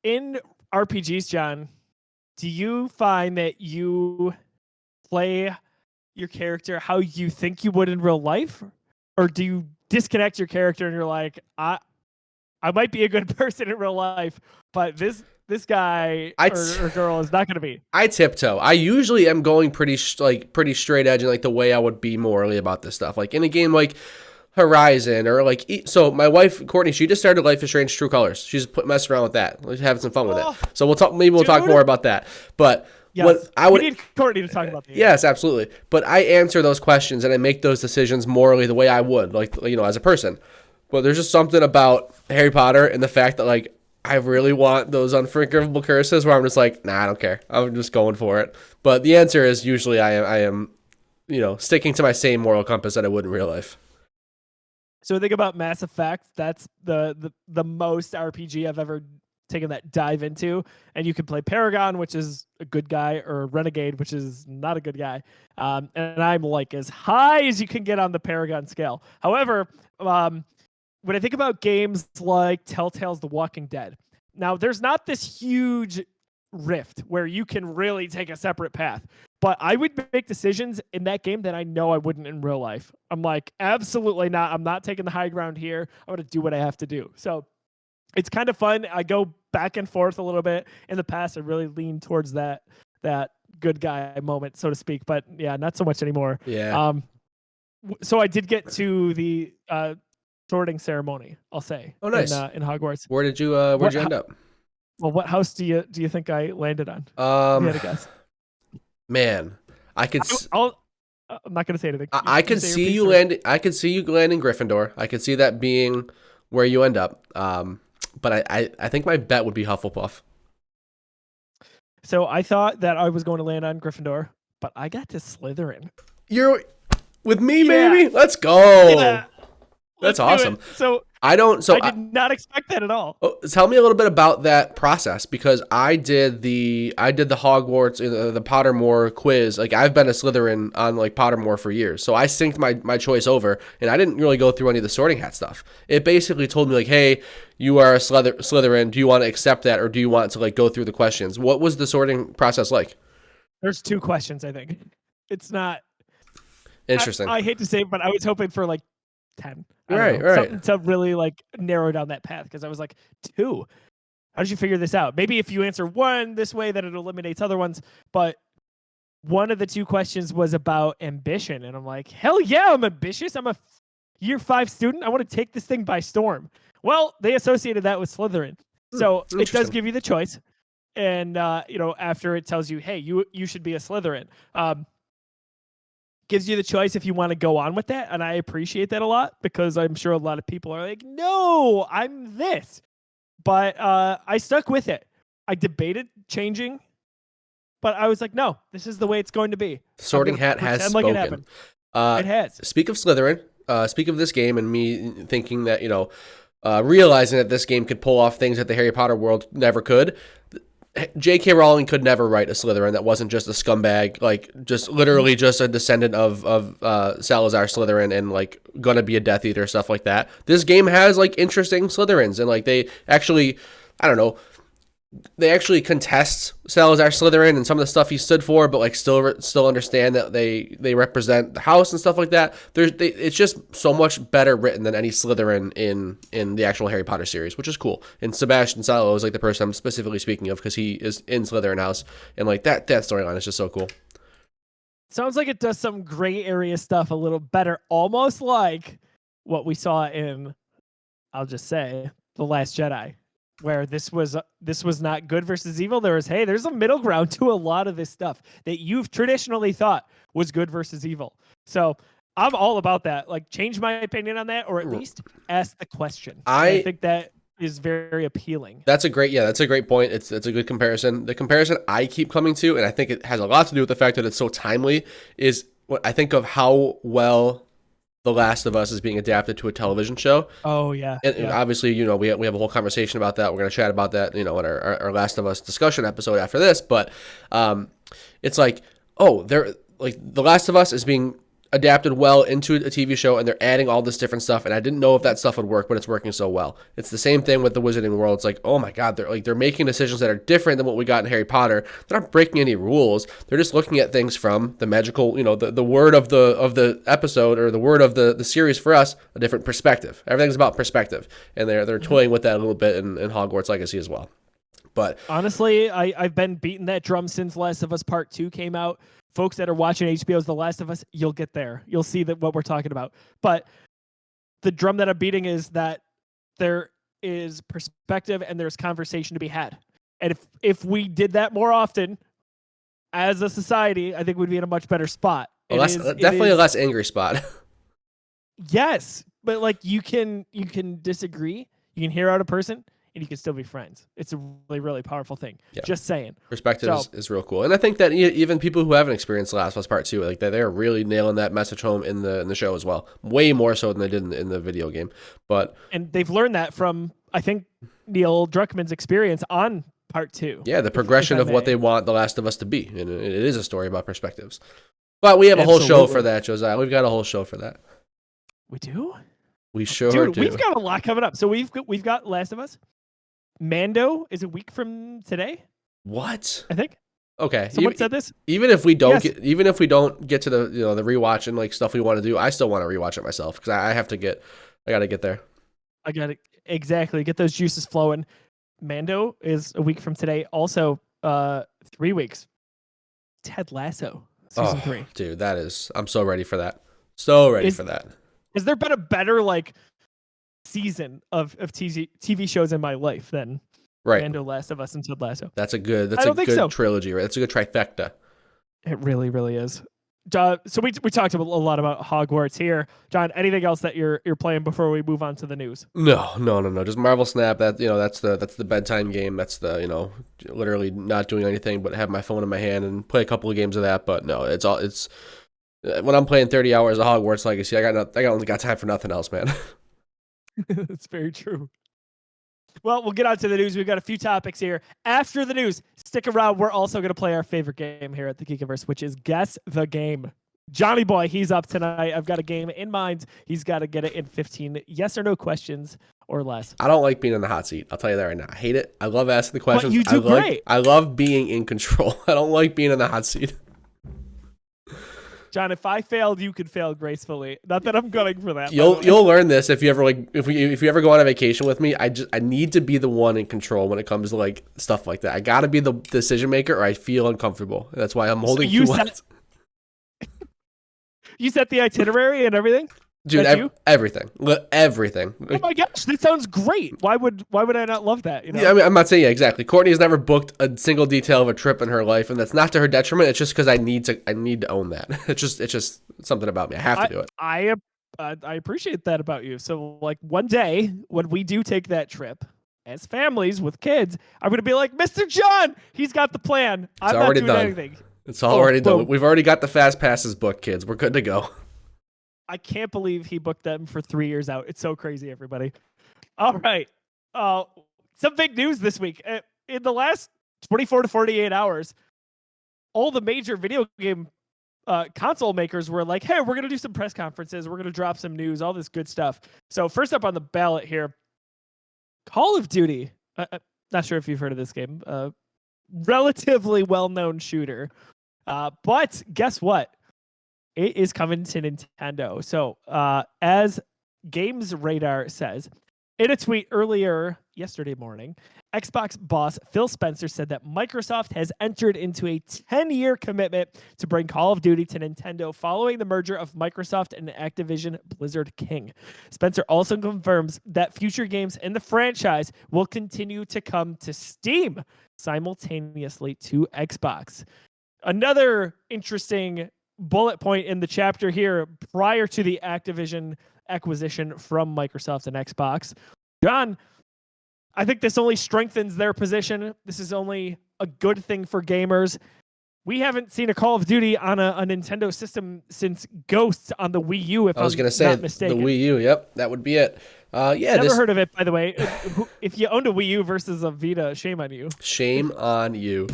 in RPGs, John. Do you find that you play your character how you think you would in real life, or do you disconnect your character and you're like, I might be a good person in real life, but this guy or girl is not going to be. I tiptoe. I usually am going pretty straight edge and like the way I would be morally about this stuff. Like in a game like Horizon or like so my wife Courtney, she just started Life is Strange True Colors. She's messing around with that, like, having some fun with it. So we'll talk. Maybe we'll talk more about that. But yes, what I would we need Courtney to talk about that. Yes, absolutely. But I answer those questions and I make those decisions morally the way I would, like as a person. But there's just something about Harry Potter and the fact that like I really want those unforgivable curses where I'm just like, nah, I don't care. I'm just going for it. But the answer is usually I am sticking to my same moral compass that I would in real life. So think about Mass Effect. That's the most RPG I've ever taken that dive into. And you can play Paragon, which is a good guy, or Renegade, which is not a good guy. And I'm like as high as you can get on the Paragon scale. However, when I think about games like Telltale's The Walking Dead, now there's not this huge rift where you can really take a separate path. But I would make decisions in that game that I know I wouldn't in real life. I'm like, absolutely not. I'm not taking the high ground here. I'm going to do what I have to do. So it's kind of fun. I go back and forth a little bit. In the past, I really leaned towards that good guy moment, so to speak. But yeah, not so much anymore. Yeah. So I did get to the sorting ceremony, I'll say. Oh, nice. In Hogwarts. Where'd you end up? Well, what house do you think I landed on? You had a guess. Man, I could. I'm not gonna say anything. I could see you landing. I could see you landing Gryffindor. I could see that being where you end up. But I think my bet would be Hufflepuff. So I thought that I was going to land on Gryffindor, but I got to Slytherin. You're with me, baby. Let's go. Yeah. That's awesome. So I did not expect that at all. Tell me a little bit about that process, because I did the Hogwarts, the Pottermore quiz. Like I've been a Slytherin on like Pottermore for years, so I synced my choice over, and I didn't really go through any of the sorting hat stuff. It basically told me like, hey, you are a Slytherin. Do you want to accept that, or do you want to like go through the questions? What was the sorting process like? There's 2 questions, I think. It's not interesting. I hate to say it, but I was hoping for like 10. Right. Something to really like narrow down that path, because I was like, 2. How did you figure this out? Maybe if you answer 1 this way, then it eliminates other ones. But one of the 2 questions was about ambition, and I'm like, hell yeah, I'm ambitious. I'm a year 5 student. I want to take this thing by storm. Well, they associated that with Slytherin, so it does give you the choice. And after it tells you, hey, you should be a Slytherin. Gives you the choice if you want to go on with that. And I appreciate that a lot, because I'm sure a lot of people are like, no, I'm this. But I stuck with it. I debated changing, but I was like, no, this is the way it's going to be. Sorting Hat has spoken. Like it has. Speak of Slytherin, speak of this game and me thinking that, realizing that this game could pull off things that the Harry Potter world never could. J.K. Rowling could never write a Slytherin that wasn't just a scumbag, like just literally just a descendant of Salazar Slytherin and like gonna be a Death Eater, stuff like that. This game has like interesting Slytherins, and like they actually, I don't know, they actually contest Salazar Slytherin and some of the stuff he stood for, but like still understand that they represent the house and stuff like that. It's just so much better written than any Slytherin in the actual Harry Potter series, which is cool. And Sebastian Sallow is like the person I'm specifically speaking of, because he is in Slytherin house, and like that storyline is just so cool. Sounds like it does some gray area stuff a little better, almost like what we saw in, I'll just say, The Last Jedi, where this was not good versus evil. There's a middle ground to a lot of this stuff that you've traditionally thought was good versus evil. So I'm all about that. Like, change my opinion on that, or at least ask the question. I think that is very appealing. That's a great point. It's a good comparison. The comparison I keep coming to, and I think it has a lot to do with the fact that it's so timely, is what I think of how well The Last of Us is being adapted to a television show. Oh yeah, And obviously, we have a whole conversation about that. We're going to chat about that, in our Last of Us discussion episode after this. But it's like, oh, The Last of Us is being adapted well into a TV show, and they're adding all this different stuff. And I didn't know if that stuff would work, but it's working so well. It's the same thing with the Wizarding World. It's like, oh my God, they're making decisions that are different than what we got in Harry Potter. They're not breaking any rules. They're just looking at things from the magical, the word of the episode, or the word of the series for us, a different perspective. Everything's about perspective, and they're toying with that a little bit in Hogwarts Legacy as well. But honestly, I've been beating that drum since Last of Us Part 2 came out. Folks that are watching HBO's The Last of Us, you'll get there. You'll see what we're talking about. But the drum that I'm beating is that there is perspective and there's conversation to be had. And if we did that more often as a society, I think we'd be in a much better spot. Well, definitely a less angry spot. Yes, but like you can disagree, you can hear out a person, and you can still be friends. It's a really, really powerful thing. Yeah. Just saying. Perspective is real cool. And I think that even people who haven't experienced The Last of Us Part 2, like they're really nailing that message home in the show as well. Way more so than they did in the video game. And they've learned that from, I think, Neil Druckmann's experience on Part 2. Yeah, the progression of what they want The Last of Us to be. And it is a story about perspectives. But we have a whole show for that, Josiah. We've got a whole show for that. We do? We sure do. Dude, we've got a lot coming up. So we've got Last of Us. Mando is a week from today. What? I think. Okay. Someone said this. Even if we don't get to the the rewatch and like stuff we want to do, I still want to rewatch it myself because I got to get there. I got to exactly get those juices flowing. Mando is a week from today. Also, 3 weeks. Ted Lasso season 3. Dude, I'm so ready for that. So ready for that. Has there been a better season of TV shows in my life than Mando, Last of Us, and Ted Lasso? That's a good trilogy, right? That's a good trifecta. It really, really is. So we talked a lot about Hogwarts here. John, anything else that you're playing before we move on to the news? No. Just Marvel Snap. That's the bedtime game. That's the literally not doing anything but have my phone in my hand and play a couple of games of that. But no, it's when I'm playing 30 hours of Hogwarts Legacy, I only got time for nothing else, man. That's very true. Well, we'll get on to the news. We've got a few topics here. After the news, stick around. We're also going to play our favorite game here at the Geekiverse, which is Guess the Game. Johnny Boy, he's up tonight. I've got a game in mind. He's got to get it in 15 yes or no questions or less. I don't like being in the hot seat. I'll tell you that right now. I hate it. I love asking the questions. But you do great. I love being in control. I don't like being in the hot seat. John, if I failed, you could fail gracefully. Not that I'm gunning for that. You'll learn this if you ever if you ever go on a vacation with me. I need to be the one in control when it comes to stuff like that. I got to be the decision maker, or I feel uncomfortable. That's why I'm holding you. You set the itinerary and everything. Dude, everything. Oh my gosh, that sounds great. Why would I not love that? Yeah, I mean, I'm not saying exactly. Courtney has never booked a single detail of a trip in her life, and that's not to her detriment. It's just because I need to own that. It's just something about me. I have to do it. I appreciate that about you. So one day when we do take that trip as families with kids, I'm gonna be like, Mr. John, he's got the plan. I'm not doing anything. It's already done. We've already got the fast passes booked, kids. We're good to go. I can't believe he booked them for 3 years out. It's so crazy, everybody. All right. Some big news this week. In the last 24 to 48 hours, all the major video game console makers were like, hey, we're going to do some press conferences. We're going to drop some news, all this good stuff. So first up on the ballot here, Call of Duty. Not sure if you've heard of this game. Relatively well-known shooter. But guess what? It is coming to Nintendo. So as Games Radar says, in a tweet earlier yesterday morning, Xbox boss Phil Spencer said that Microsoft has entered into a 10-year commitment to bring Call of Duty to Nintendo following the merger of Microsoft and Activision Blizzard King. Spencer also confirms that future games in the franchise will continue to come to Steam simultaneously to Xbox. Another interesting bullet point in the chapter here prior to the Activision acquisition from Microsoft and Xbox. John, I think this only strengthens their position. This is only a good thing for gamers. We haven't seen a Call of Duty on a Nintendo system since Ghosts on the Wii U, if I was I'm gonna say not the mistaken. Wii U. Yep, that would be it. Yeah, Never heard of it, by the way. If you owned a Wii U versus a Vita, shame on you. Shame on you.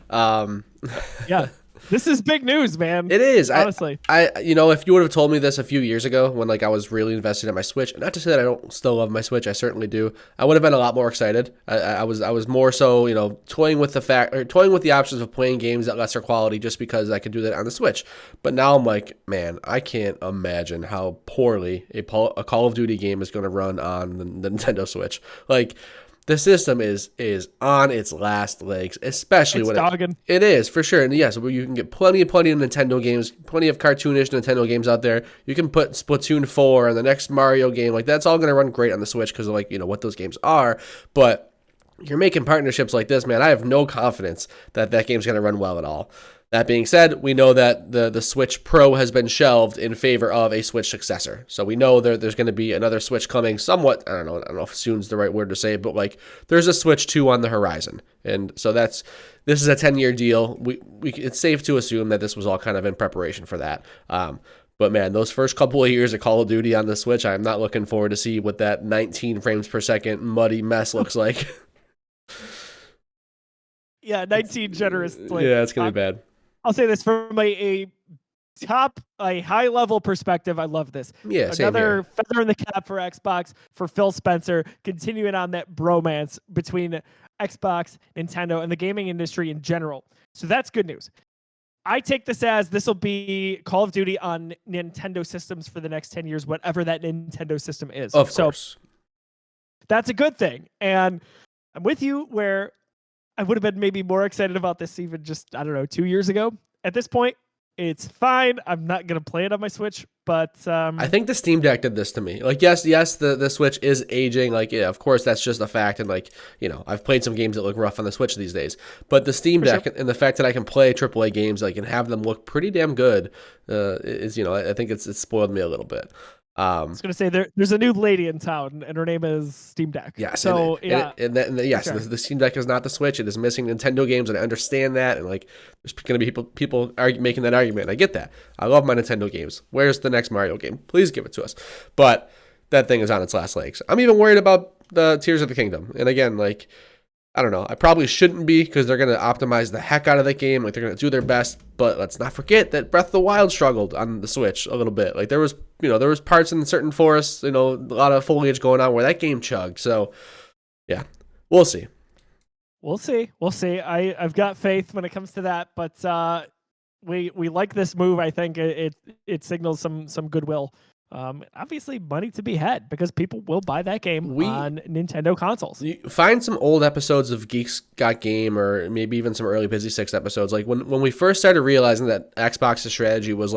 Um, Yeah. This is big news, man. It is. Honestly. If you would have told me this a few years ago when like I was really invested in my Switch, not to say that I don't still love my Switch, I certainly do. I would have been a lot more excited. I was more so, toying with the options of playing games at lesser quality just because I could do that on the Switch. But now I'm like, man, I can't imagine how poorly a Call of Duty game is going to run on the Nintendo Switch. Like, the system is on its last legs, especially it's when dogging. It is, for sure. And yes, you can get plenty of Nintendo games, plenty of cartoonish Nintendo games out there. You can put Splatoon 4 and the next Mario game. Like, that's all going to run great on the Switch because of, what those games are. But you're making partnerships like this, man. I have no confidence that game's going to run well at all. That being said, we know that the Switch Pro has been shelved in favor of a Switch successor. So we know there's going to be another Switch coming somewhat, I don't know if soon's the right word to say, but there's a Switch 2 on the horizon. And so this is a 10-year deal. It's safe to assume that this was all kind of in preparation for that. But man, those first couple of years of Call of Duty on the Switch, I'm not looking forward to see what that 19 frames per second muddy mess looks like. Yeah, 19 generously. Yeah, it's going to be bad. I'll say this from a high level perspective. I love this. Yeah, another feather in the cap for Xbox, for Phil Spencer, continuing on that bromance between Xbox, Nintendo, and the gaming industry in general. So that's good news. I take this will be Call of Duty on Nintendo systems for the next 10 years, whatever that Nintendo system is. Of course. That's a good thing. And I'm with you where I would have been maybe more excited about this even just, 2 years ago. At this point, it's fine. I'm not going to play it on my Switch, but... I think the Steam Deck did this to me. Yes, the Switch is aging. Of course, that's just a fact. And, I've played some games that look rough on the Switch these days. But the Steam Deck and the fact that I can play AAA games, and have them look pretty damn good is, I think it's spoiled me a little bit. I was going to say there's a new lady in town and her name is Steam Deck. Yes. So yes, the Steam Deck is not the Switch. It is missing Nintendo games, and I understand that. And there's going to be people making that argument. And I get that. I love my Nintendo games. Where's the next Mario game? Please give it to us. But that thing is on its last legs. I'm even worried about the Tears of the Kingdom. And again, I don't know. I probably shouldn't be because they're going to optimize the heck out of the game. They're going to do their best. But let's not forget that Breath of the Wild struggled on the Switch a little bit. There was parts in certain forests, a lot of foliage going on where that game chugged. So, yeah, we'll see. We'll see. I've got faith when it comes to that. But we like this move. I think it signals some goodwill. Obviously money to be had because people will buy that game on Nintendo consoles. You find some old episodes of Geeks Got Game or maybe even some early Busy Six episodes. When we first started realizing that Xbox's strategy was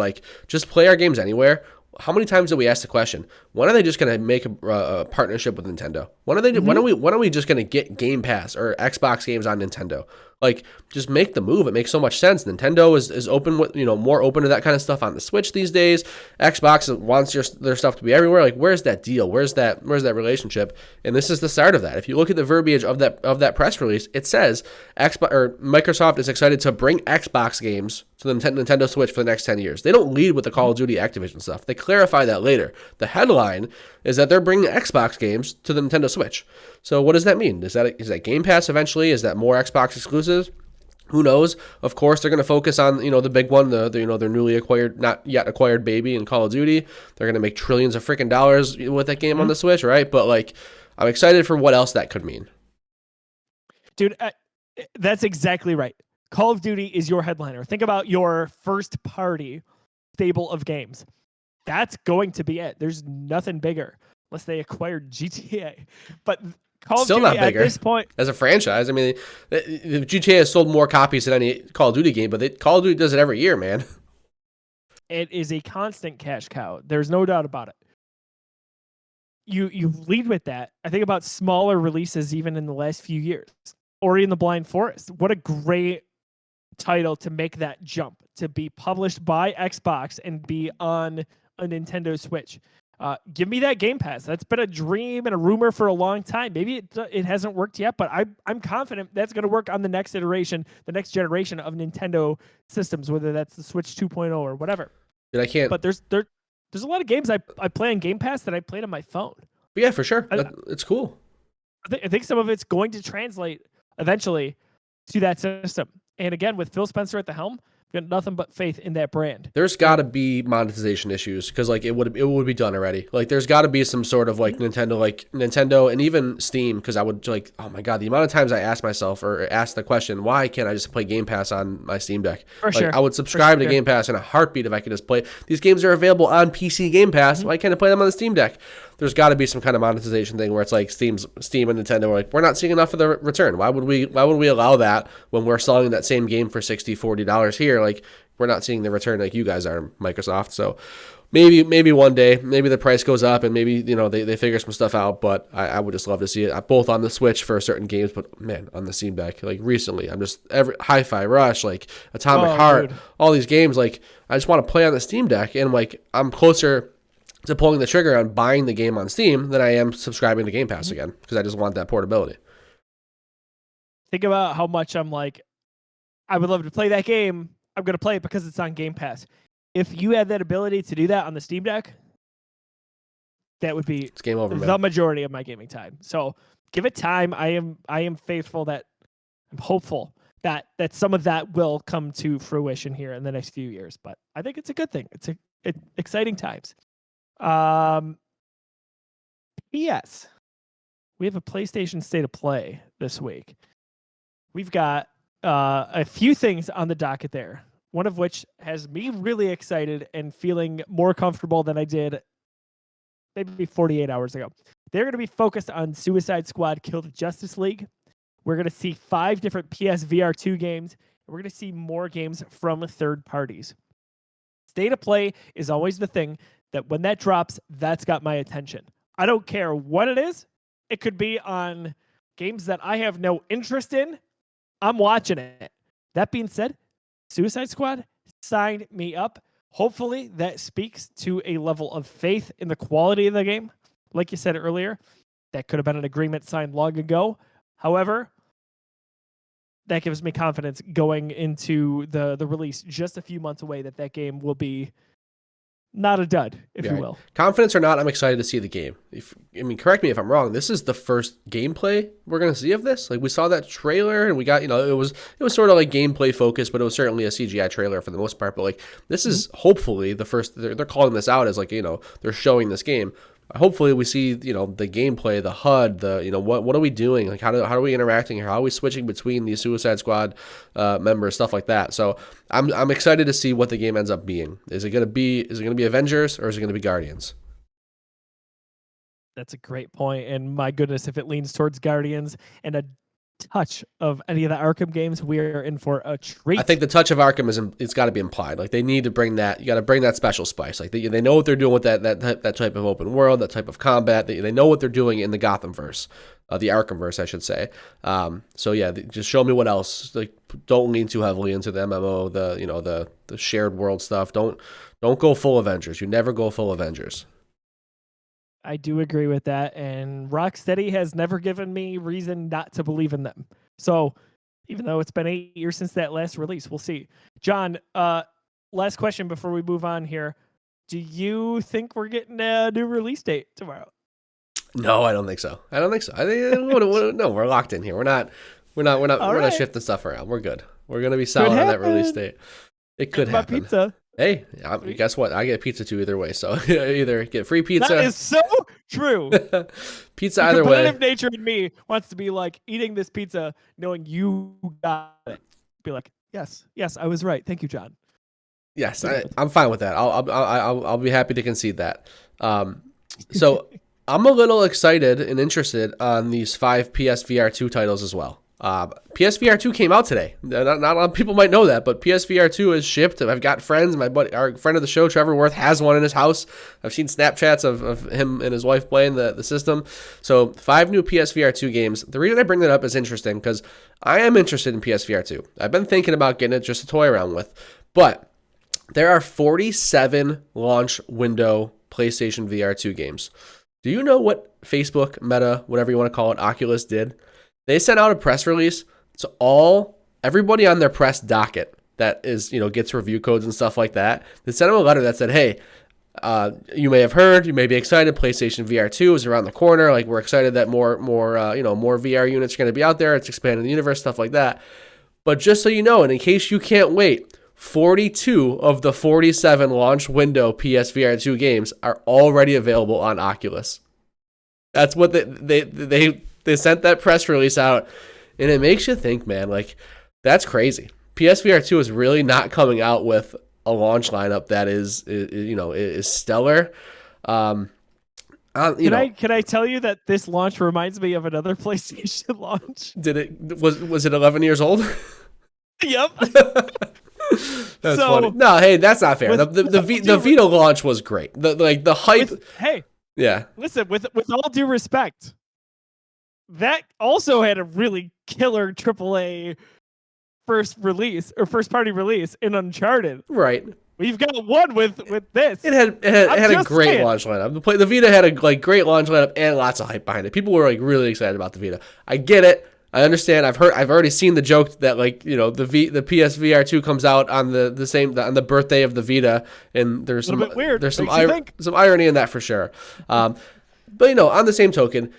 just play our games anywhere. How many times did we ask the question, when are they just going to make a partnership with Nintendo? When are we just going to get Game Pass or Xbox games on Nintendo? Just make the move. It makes so much sense. Nintendo is open with, more open to that kind of stuff on the Switch these days. Xbox wants their stuff to be everywhere. Where's that deal? Where's that relationship? And this is the start of that. If you look at the verbiage of that press release, it says Microsoft is excited to bring Xbox games to the Nintendo Switch for the next 10 years. They don't lead with the Call of Duty Activision stuff. They clarify that later. The headline is that they're bringing Xbox games to the Nintendo Switch. So what does that mean? Is that Game Pass eventually? Is that more Xbox exclusives? Who knows? Of course, they're going to focus on the big one, their newly acquired, not yet acquired baby in Call of Duty. They're going to make trillions of freaking dollars with that game on the Switch, right? But I'm excited for what else that could mean. Dude, that's exactly right. Call of Duty is your headliner. Think about your first party stable of games. That's going to be it. There's nothing bigger unless they acquired GTA. But Call of Duty not bigger at this point as a franchise. I mean, the GTA has sold more copies than any Call of Duty game, but Call of Duty does it every year, man. It is a constant cash cow. There's no doubt about it. You lead with that. I think about smaller releases even in the last few years. Ori and the Blind Forest. What a great title to make that jump, to be published by Xbox and be on a Nintendo Switch. Give me that Game Pass. That's been a dream and a rumor for a long time. Maybe it hasn't worked yet, but I'm confident that's going to work on the next iteration, the next generation of Nintendo systems, whether that's the Switch 2.0 or whatever. And I can't. But there's a lot of games I play on Game Pass that I played on my phone. But yeah, for sure. It's cool. I think some of it's going to translate eventually to that system. And again, with Phil Spencer at the helm, I've got nothing but faith in that brand. There's got to be monetization issues because like it would be done already. Like there's got to be some sort of like Nintendo and even Steam, because I would like, oh my god, the amount of times I ask myself or ask the question, why can't I just play Game Pass on my Steam Deck? For like sure. I would subscribe to Game Pass in a heartbeat if I could just play. These games are available on PC Game Pass. Why can't I play them on the Steam Deck? There's got to be some kind of monetization thing where it's like Steam and Nintendo are like, we're not seeing enough of the return. Why would we allow that when we're selling that same game for $60-$40 here? Like, we're not seeing the return like you guys are, Microsoft. So maybe one day, maybe the price goes up and maybe, they figure some stuff out. But I would just love to see it both on the Switch for certain games, but man, on the Steam Deck. Like recently, I'm just Hi-Fi Rush, like Atomic Heart, all these games. Like I just want to play on the Steam Deck, and like I'm closer to pulling the trigger on buying the game on Steam than I am subscribing to Game Pass again, because I just want that portability. Think about how much I'm like, I would love to play that game. I'm going to play it because it's on Game Pass. If you had that ability to do that on the Steam Deck, that would be it's game over, the man. majority of my gaming time. So give it time. I am faithful that I'm hopeful that some of that will come to fruition here in the next few years. But I think it's a good thing. It's exciting times. P.S. We have a PlayStation State of Play this week. We've got a few things on the docket there, one of which has me really excited and feeling more comfortable than I did maybe 48 hours ago. They're going to be focused on Suicide Squad Kill the Justice League. We're going to see 5 different PSVR 2 games, and we're going to see more games from third parties. State of Play is always the thing that when that drops, that's got my attention. I don't care what it is. It could be on games that I have no interest in. I'm watching it. That being said, Suicide Squad, sign me up. Hopefully that speaks to a level of faith in the quality of the game. Like you said earlier, that could have been an agreement signed long ago. However, that gives me confidence going into the release just a few months away that game will be not a dud, if you will. Confidence or not, I'm excited to see the game. Correct me if I'm wrong. This is the first gameplay we're going to see of this. Like we saw that trailer and we got, it was sort of like gameplay focused, but it was certainly a CGI trailer for the most part. But like this is hopefully the first. They're calling this out as like they're showing this game. Hopefully we see the gameplay, the HUD, what are we doing? Like how are we interacting here? How are we switching between these Suicide Squad members, stuff like that. So I'm excited to see what the game ends up being. Is it gonna be Avengers or is it gonna be Guardians? That's a great point. And my goodness, if it leans towards Guardians and a touch of any of the Arkham games, we're in for a treat. I think the touch of Arkham it's got to be implied. Like they need to bring that. You got to bring that special spice. Like they know what they're doing with that type of open world, that type of combat. They know what they're doing in the Gothamverse, the Arkhamverse, I should say. So yeah, just show me what else. Like don't lean too heavily into the MMO, the shared world stuff. Don't go full Avengers. You never go full Avengers. I do agree with that, and Rocksteady has never given me reason not to believe in them. So, even though it's been 8 years since that last release, we'll see. John, last question before we move on here. Do you think we're getting a new release date tomorrow? No, I don't think so. I think no, we're locked in here. We're not shifting stuff around. We're good. We're gonna be solid on that release date. It could happen. Pizza. Hey, guess what? I get pizza too either way. So either get free pizza. That is so true. Pizza either way. The competitive nature in me wants to be like eating this pizza, knowing you got it. Be like, yes, I was right. Thank you, John. Yes, I'm fine with that. I'll be happy to concede that. So I'm a little excited and interested on these 5 PSVR 2 titles as well. PSVR 2 came out today. Not a lot of people might know that, but PSVR 2 is shipped. I've got friends. My buddy, our friend of the show, Trevor Worth, has one in his house. I've seen Snapchats of him and his wife playing the system. So 5 new PSVR 2 games. The reason I bring that up is interesting because I am interested in PSVR 2. I've been thinking about getting it just to toy around with, but There are 47 launch window PlayStation VR2 games. Do you know what Facebook, Meta, whatever you want to call it, Oculus did? They sent out a press release to everybody on their press docket that is, gets review codes and stuff like that. They sent them a letter that said, hey, you may have heard, you may be excited, PlayStation VR 2 is around the corner. Like, we're excited that more VR units are going to be out there. It's expanding the universe, stuff like that. But just so you know, and in case you can't wait, 42 of the 47 launch window PSVR 2 games are already available on Oculus. That's what they sent that press release out, and it makes you think, man, like, that's crazy. PSVR 2 is really not coming out with a launch lineup that is stellar. Can I tell you that this launch reminds me of another PlayStation launch? Was it 11 years old? Yep. That's funny. No, hey, that's not fair. The Vita launch was great. The hype. Yeah. Listen, with all due respect, that also had a really killer AAA first party release in Uncharted. Right. We've got one with this. It had a great launch lineup. The Vita had a great launch lineup and lots of hype behind it. People were really excited about the Vita. I get it. I understand. I've already seen the joke that the PSVR 2 comes out on the birthday of the Vita, and there's some weird. There's some irony in that for sure. But on the same token,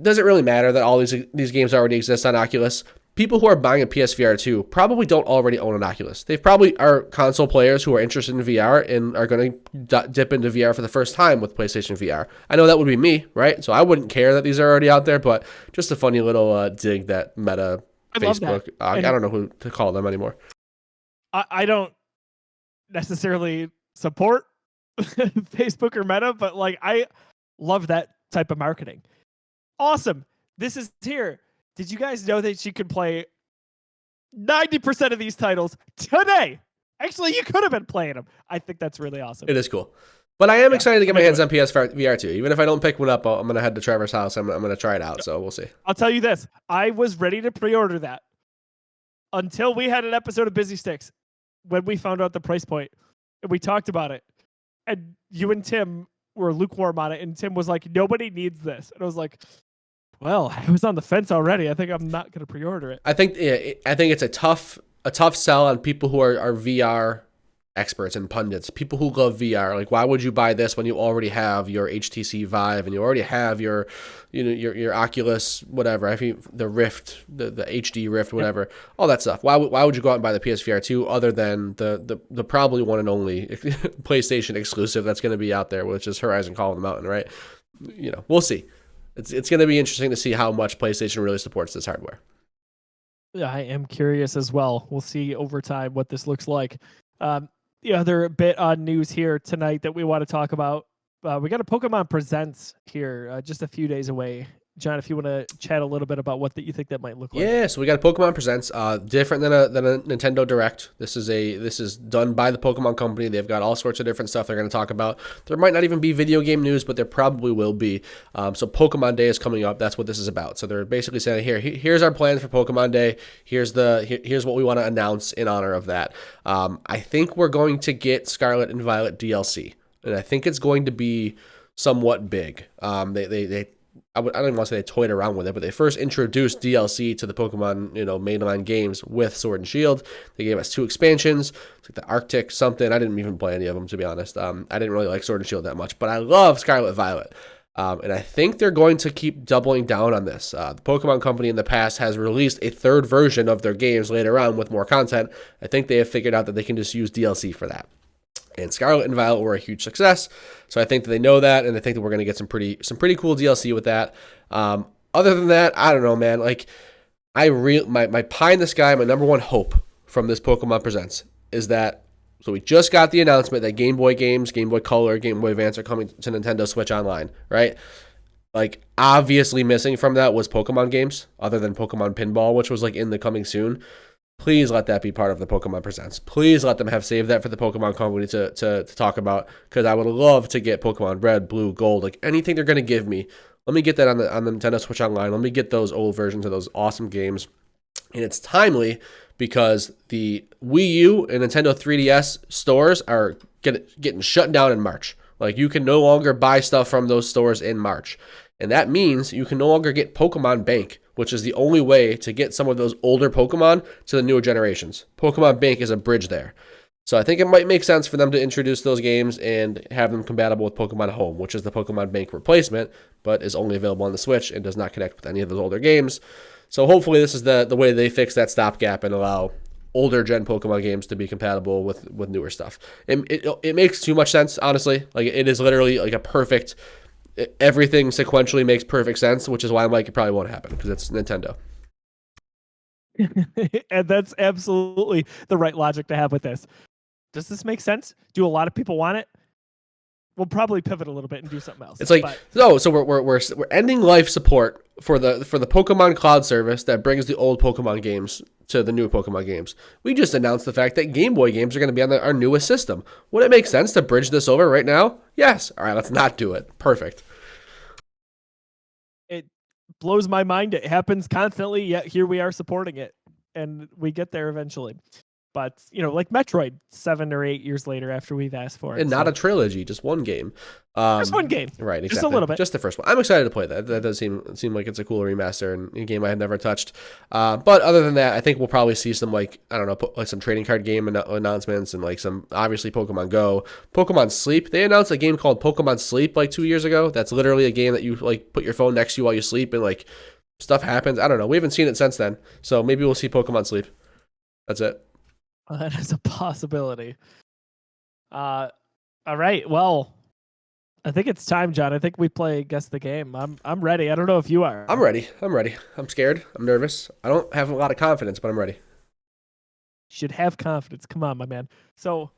does it really matter that all these games already exist on Oculus? People who are buying a PSVR 2 probably don't already own an Oculus. They probably are console players who are interested in VR and are going to dip into VR for the first time with PlayStation VR. I know that would be me, right? So I wouldn't care that these are already out there, but just a funny little dig that Meta, Facebook, I don't know who to call them anymore. I don't necessarily support Facebook or Meta, but I love that type of marketing. Awesome. This is here. Did you guys know that you could play 90% of these titles today? Actually, you could have been playing them. I think that's really awesome. It is cool. But I am excited to get my hands on PSVR 2. Even if I don't pick one up, I'm going to head to Trevor's house. I'm going to try it out, so we'll see. I'll tell you this. I was ready to pre-order that until we had an episode of Busy Sticks when we found out the price point, and we talked about it. And you and Tim were lukewarm on it, and Tim was like, nobody needs this. And I was like, well, I was on the fence already. I think I'm not going to pre-order it. I think it's a tough sell on people who are VR experts and pundits, people who love VR. Like, why would you buy this when you already have your HTC Vive and you already have your Oculus, whatever, I think the Rift, the HD Rift, whatever, all that stuff. Why would you go out and buy the PSVR 2 other than the probably one and only PlayStation exclusive that's going to be out there, which is Horizon Call of the Mountain, right? We'll see. It's going to be interesting to see how much PlayStation really supports this hardware. Yeah, I am curious as well. We'll see over time what this looks like. The other bit on news here tonight that we want to talk about, we got a Pokemon Presents here just a few days away. John, if you want to chat a little bit about what you think that might look like. Yeah, so we got a Pokemon Presents, different than a Nintendo Direct. This is done by the Pokemon Company. They've got all sorts of different stuff they're going to talk about. There might not even be video game news, but there probably will be. So Pokemon Day is coming up. That's what this is about. So they're basically saying, here's our plans for Pokemon Day. Here's what we want to announce in honor of that. I think we're going to get Scarlet and Violet DLC, and I think it's going to be somewhat big. I don't even want to say they toyed around with it, but they first introduced DLC to the Pokemon, mainline games with Sword and Shield. They gave us 2 expansions. It's like the Arctic something. I didn't even play any of them, to be honest. I didn't really like Sword and Shield that much, but I love Scarlet Violet. And I think they're going to keep doubling down on this. The Pokemon Company in the past has released a 3rd version of their games later on with more content. I think they have figured out that they can just use DLC for that. And Scarlet and Violet were a huge success, so I think that they know that, and I think that we're going to get some pretty cool DLC with that. Other than that, I don't know, man. Like, my pie in the sky, my number one hope from this Pokemon Presents is that. So we just got the announcement that Game Boy games, Game Boy Color, Game Boy Advance are coming to Nintendo Switch Online, right? Like, obviously missing from that was Pokemon games, other than Pokemon Pinball, which was in the coming soon. Please let that be part of the Pokemon Presents. Please let them have saved that for the Pokemon Company to talk about, because I would love to get Pokemon Red, Blue, Gold, anything they're going to give me. Let me get that on the Nintendo Switch Online. Let me get those old versions of those awesome games. And it's timely because the Wii U and Nintendo 3DS stores are getting shut down in March. Like, you can no longer buy stuff from those stores in March. And that means you can no longer get Pokemon Bank, which is the only way to get some of those older Pokemon to the newer generations. Pokemon Bank is a bridge there. So I think it might make sense for them to introduce those games and have them compatible with Pokemon Home, which is the Pokemon Bank replacement, but is only available on the Switch and does not connect with any of those older games. So hopefully this is the way they fix that stopgap and allow older gen Pokemon games to be compatible with newer stuff. It makes too much sense, honestly. Like, it is literally like a perfect, everything sequentially makes perfect sense, which is why I'm like, it probably won't happen because it's Nintendo. And that's absolutely the right logic to have with this. Does this make sense? Do a lot of people want it? We'll probably pivot a little bit and do something else. It's like, so we're ending life support for the Pokemon Cloud service that brings the old Pokemon games to the new Pokemon games. We just announced the fact that Game Boy games are going to be on our newest system. Would it make sense to bridge this over right now? Yes. All right, let's not do it. Perfect. It blows my mind. It happens constantly, yet here we are supporting it, and we get there eventually. But, like Metroid, 7 or 8 years later after we've asked for it. And not a trilogy, just one game. Just one game. Right, exactly. Just a little bit. Just the first one. I'm excited to play that. That does seem like it's a cool remaster and a game I had never touched. But other than that, I think we'll probably see some, like some trading card game announcements and, like, some, obviously, Pokemon Go. Pokemon Sleep. They announced a game called Pokemon Sleep, like, 2 years ago. That's literally a game that you, like, put your phone next to you while you sleep and, like, stuff happens. I don't know. We haven't seen it since then. So maybe we'll see Pokemon Sleep. That's it. That is a possibility. All right. Well, I think it's time, John. I think we play Guess the Game. I'm ready. I don't know if you are. I'm ready. I'm scared. I'm nervous. I don't have a lot of confidence, but I'm ready. You should have confidence. Come on, my man. So,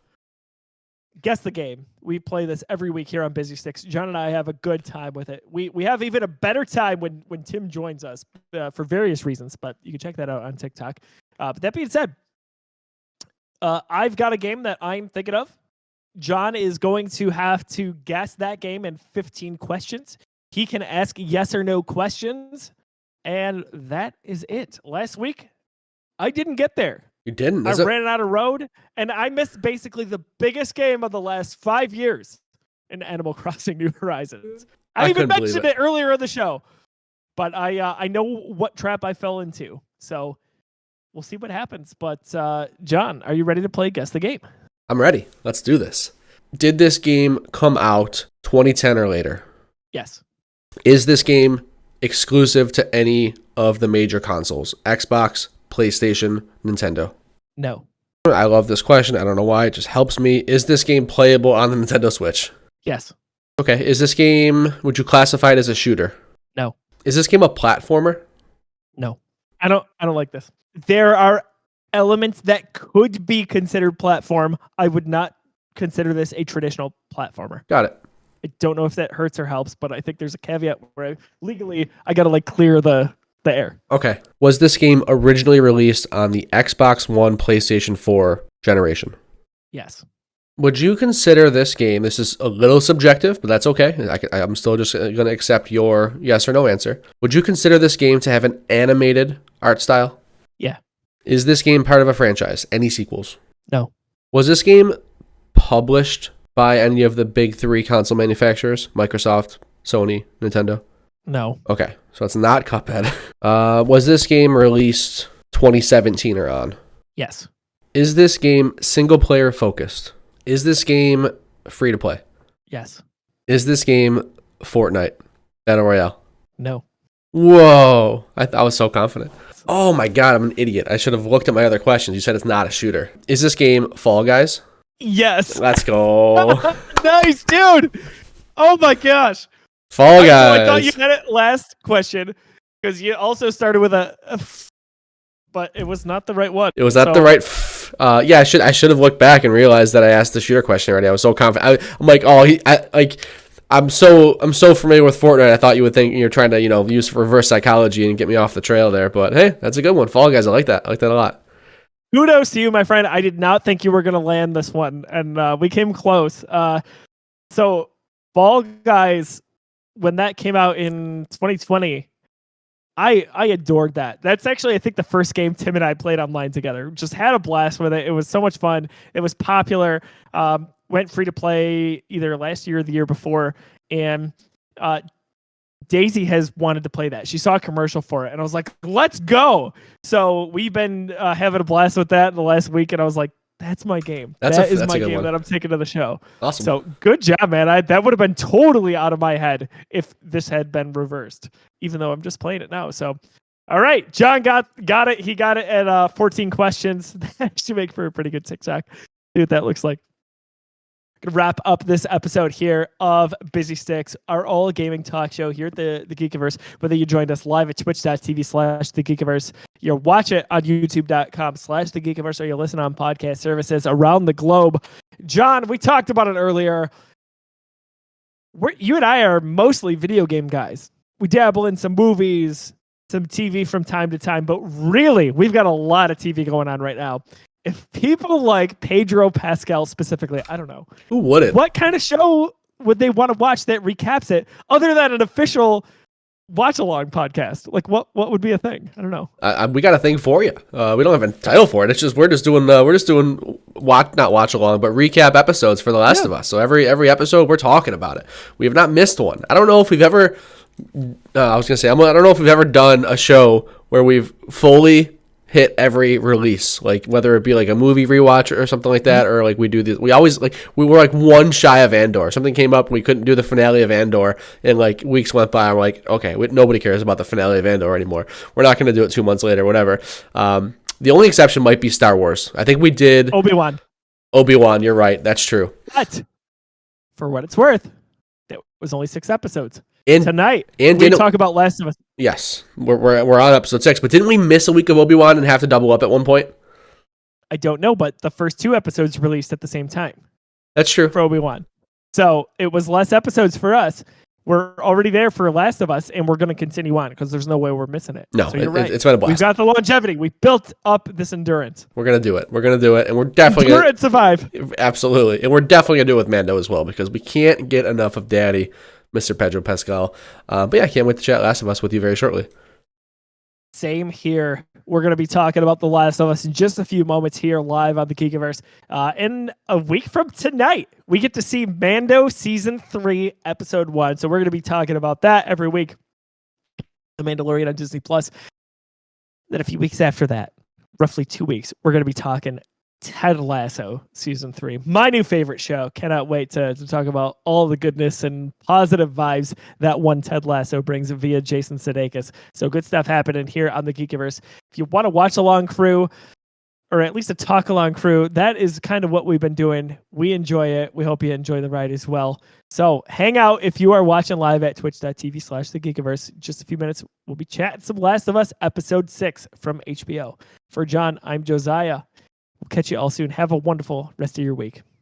Guess the Game. We play this every week here on Busy Sticks. John and I have a good time with it. We have even a better time when Tim joins us for various reasons, but you can check that out on TikTok. But that being said, I've got a game that I'm thinking of. John is going to have to guess that game in 15 questions. He can ask yes or no questions, and that is it. Last week, I didn't get there. You didn't? I ran out of road, and I missed basically the biggest game of the last 5 years in Animal Crossing New Horizons. I even mentioned it earlier in the show, but I know what trap I fell into. So we'll see what happens. But John, are you ready to play Guess the Game? I'm ready. Let's do this. Did this game come out 2010 or later? Yes. Is this game exclusive to any of the major consoles? Xbox, PlayStation, Nintendo? No. I love this question. I don't know why. It just helps me. Is this game playable on the Nintendo Switch? Yes. Okay. Is this game, would you classify it as a shooter? No. Is this game a platformer? No. I don't like this. There are elements that could be considered platform. I would not consider this a traditional platformer. Got it. I don't know if that hurts or helps, but I think there's a caveat where legally I got to clear the air. Okay. Was this game originally released on the Xbox One, PlayStation 4 generation? Yes. Would you consider this game, this is a little subjective, but that's okay. I'm still just going to accept your yes or no answer. Would you consider this game to have an animated art style? Yeah. Is this game part of a franchise? Any sequels? No. Was this game published by any of the big three console manufacturers? Microsoft, Sony, Nintendo? No. Okay, so it's not Cuphead. Was this game released 2017 or on? Yes. Is this game single player focused? Is this game free to play? Yes. Is this game Fortnite Battle Royale? No. Whoa, I was so confident. Oh my god, I'm an idiot. I should have looked at my other questions. You said it's not a shooter. Is this game Fall Guys? Yes. Let's go. Nice, dude. Oh my gosh. Fall Guys. So I thought you had it last question because you also started with but it was not the right one. It was not the right. Yeah, I should have looked back and realized that I asked the shooter question already. I was so confident. I'm like, I'm so familiar with Fortnite. I thought you would think you're trying to use reverse psychology and get me off the trail there. But hey, that's a good one. Fall Guys. I like that. I like that a lot. Kudos to you, my friend. I did not think you were going to land this one, and we came close. So, Fall Guys, when that came out in 2020, I adored that. That's actually, I think, the first game Tim and I played online together. Just had a blast with it. It was so much fun. It was popular. Went free to play either last year or the year before, and Daisy has wanted to play that. She saw a commercial for it, and I was like, "Let's go!" So we've been having a blast with that in the last week, and I was like, "That's my game. That's my game one. that I'm taking to the show." Awesome. So good job, man. That would have been totally out of my head if this had been reversed, even though I'm just playing it now. So, all right, John got it. He got it at 14 questions. That should make for a pretty good TikTok. See what that looks like. Gonna wrap up this episode here of Busy Sticks, our all gaming talk show here at the Geekiverse. Whether you joined us live at twitch.tv/the Geekiverse, you watch it on youtube.com/the Geekiverse, or you listen on podcast services around the globe. John, we talked about it earlier. You and I are mostly video game guys. We dabble in some movies, some TV from time to time, but really, we've got a lot of TV going on right now. If people like Pedro Pascal specifically, I don't know. Who wouldn't? What kind of show would they want to watch that recaps it other than an official watch-along podcast? Like, what would be a thing? I don't know. We got a thing for you. We don't have a title for it. It's just we're just doing not watch along, but recap episodes for The Last of Us. So every episode we're talking about it. We have not missed one. I don't know if we've ever. I was gonna say I don't know if we've ever done a show where we've fully hit every release, like whether it be like a movie rewatch or something like that, or like we do this. We always we were like one shy of Andor. Something came up, and we couldn't do the finale of Andor, and like weeks went by. And we're like, okay, nobody cares about the finale of Andor anymore. We're not going to do it 2 months later, whatever. The only exception might be Star Wars. I think we did Obi-Wan. You're right. That's true. But for what it's worth, it was only 6 episodes. And tonight, and we talk about Last of Us. Yes, we're on episode 6, but didn't we miss a week of Obi-Wan and have to double up at one point? I don't know, but the first 2 episodes released at the same time. That's true. For Obi-Wan. So it was less episodes for us. We're already there for Last of Us, and we're going to continue on because there's no way we're missing it. No, so you're right. It's been a blast. We've got the longevity. We built up this endurance. We're going to do it. And we're definitely going to survive. Absolutely. And we're definitely going to do it with Mando as well, because we can't get enough of Daddy, Mr. Pedro Pascal. But yeah, I can't wait to chat Last of Us with you very shortly. Same here. We're going to be talking about The Last of Us in just a few moments here live on the Geekiverse. In a week from tonight, we get to see Mando Season 3, Episode 1. So we're going to be talking about that every week. The Mandalorian on Disney+. Then a few weeks after that, roughly 2 weeks, we're going to be talking Ted Lasso Season 3. My new favorite show. Cannot wait to talk about all the goodness and positive vibes that one Ted Lasso brings via Jason Sudeikis. So good stuff happening here on the Geekiverse. If you want to watch along crew, or at least a talk along crew, that is kind of what we've been doing. We enjoy it. We hope you enjoy the ride as well. So hang out if you are watching live at twitch.tv/the Geekiverse. Just a few minutes, we'll be chatting some Last of Us Episode 6 from HBO. For John, I'm Josiah. We'll catch you all soon. Have a wonderful rest of your week.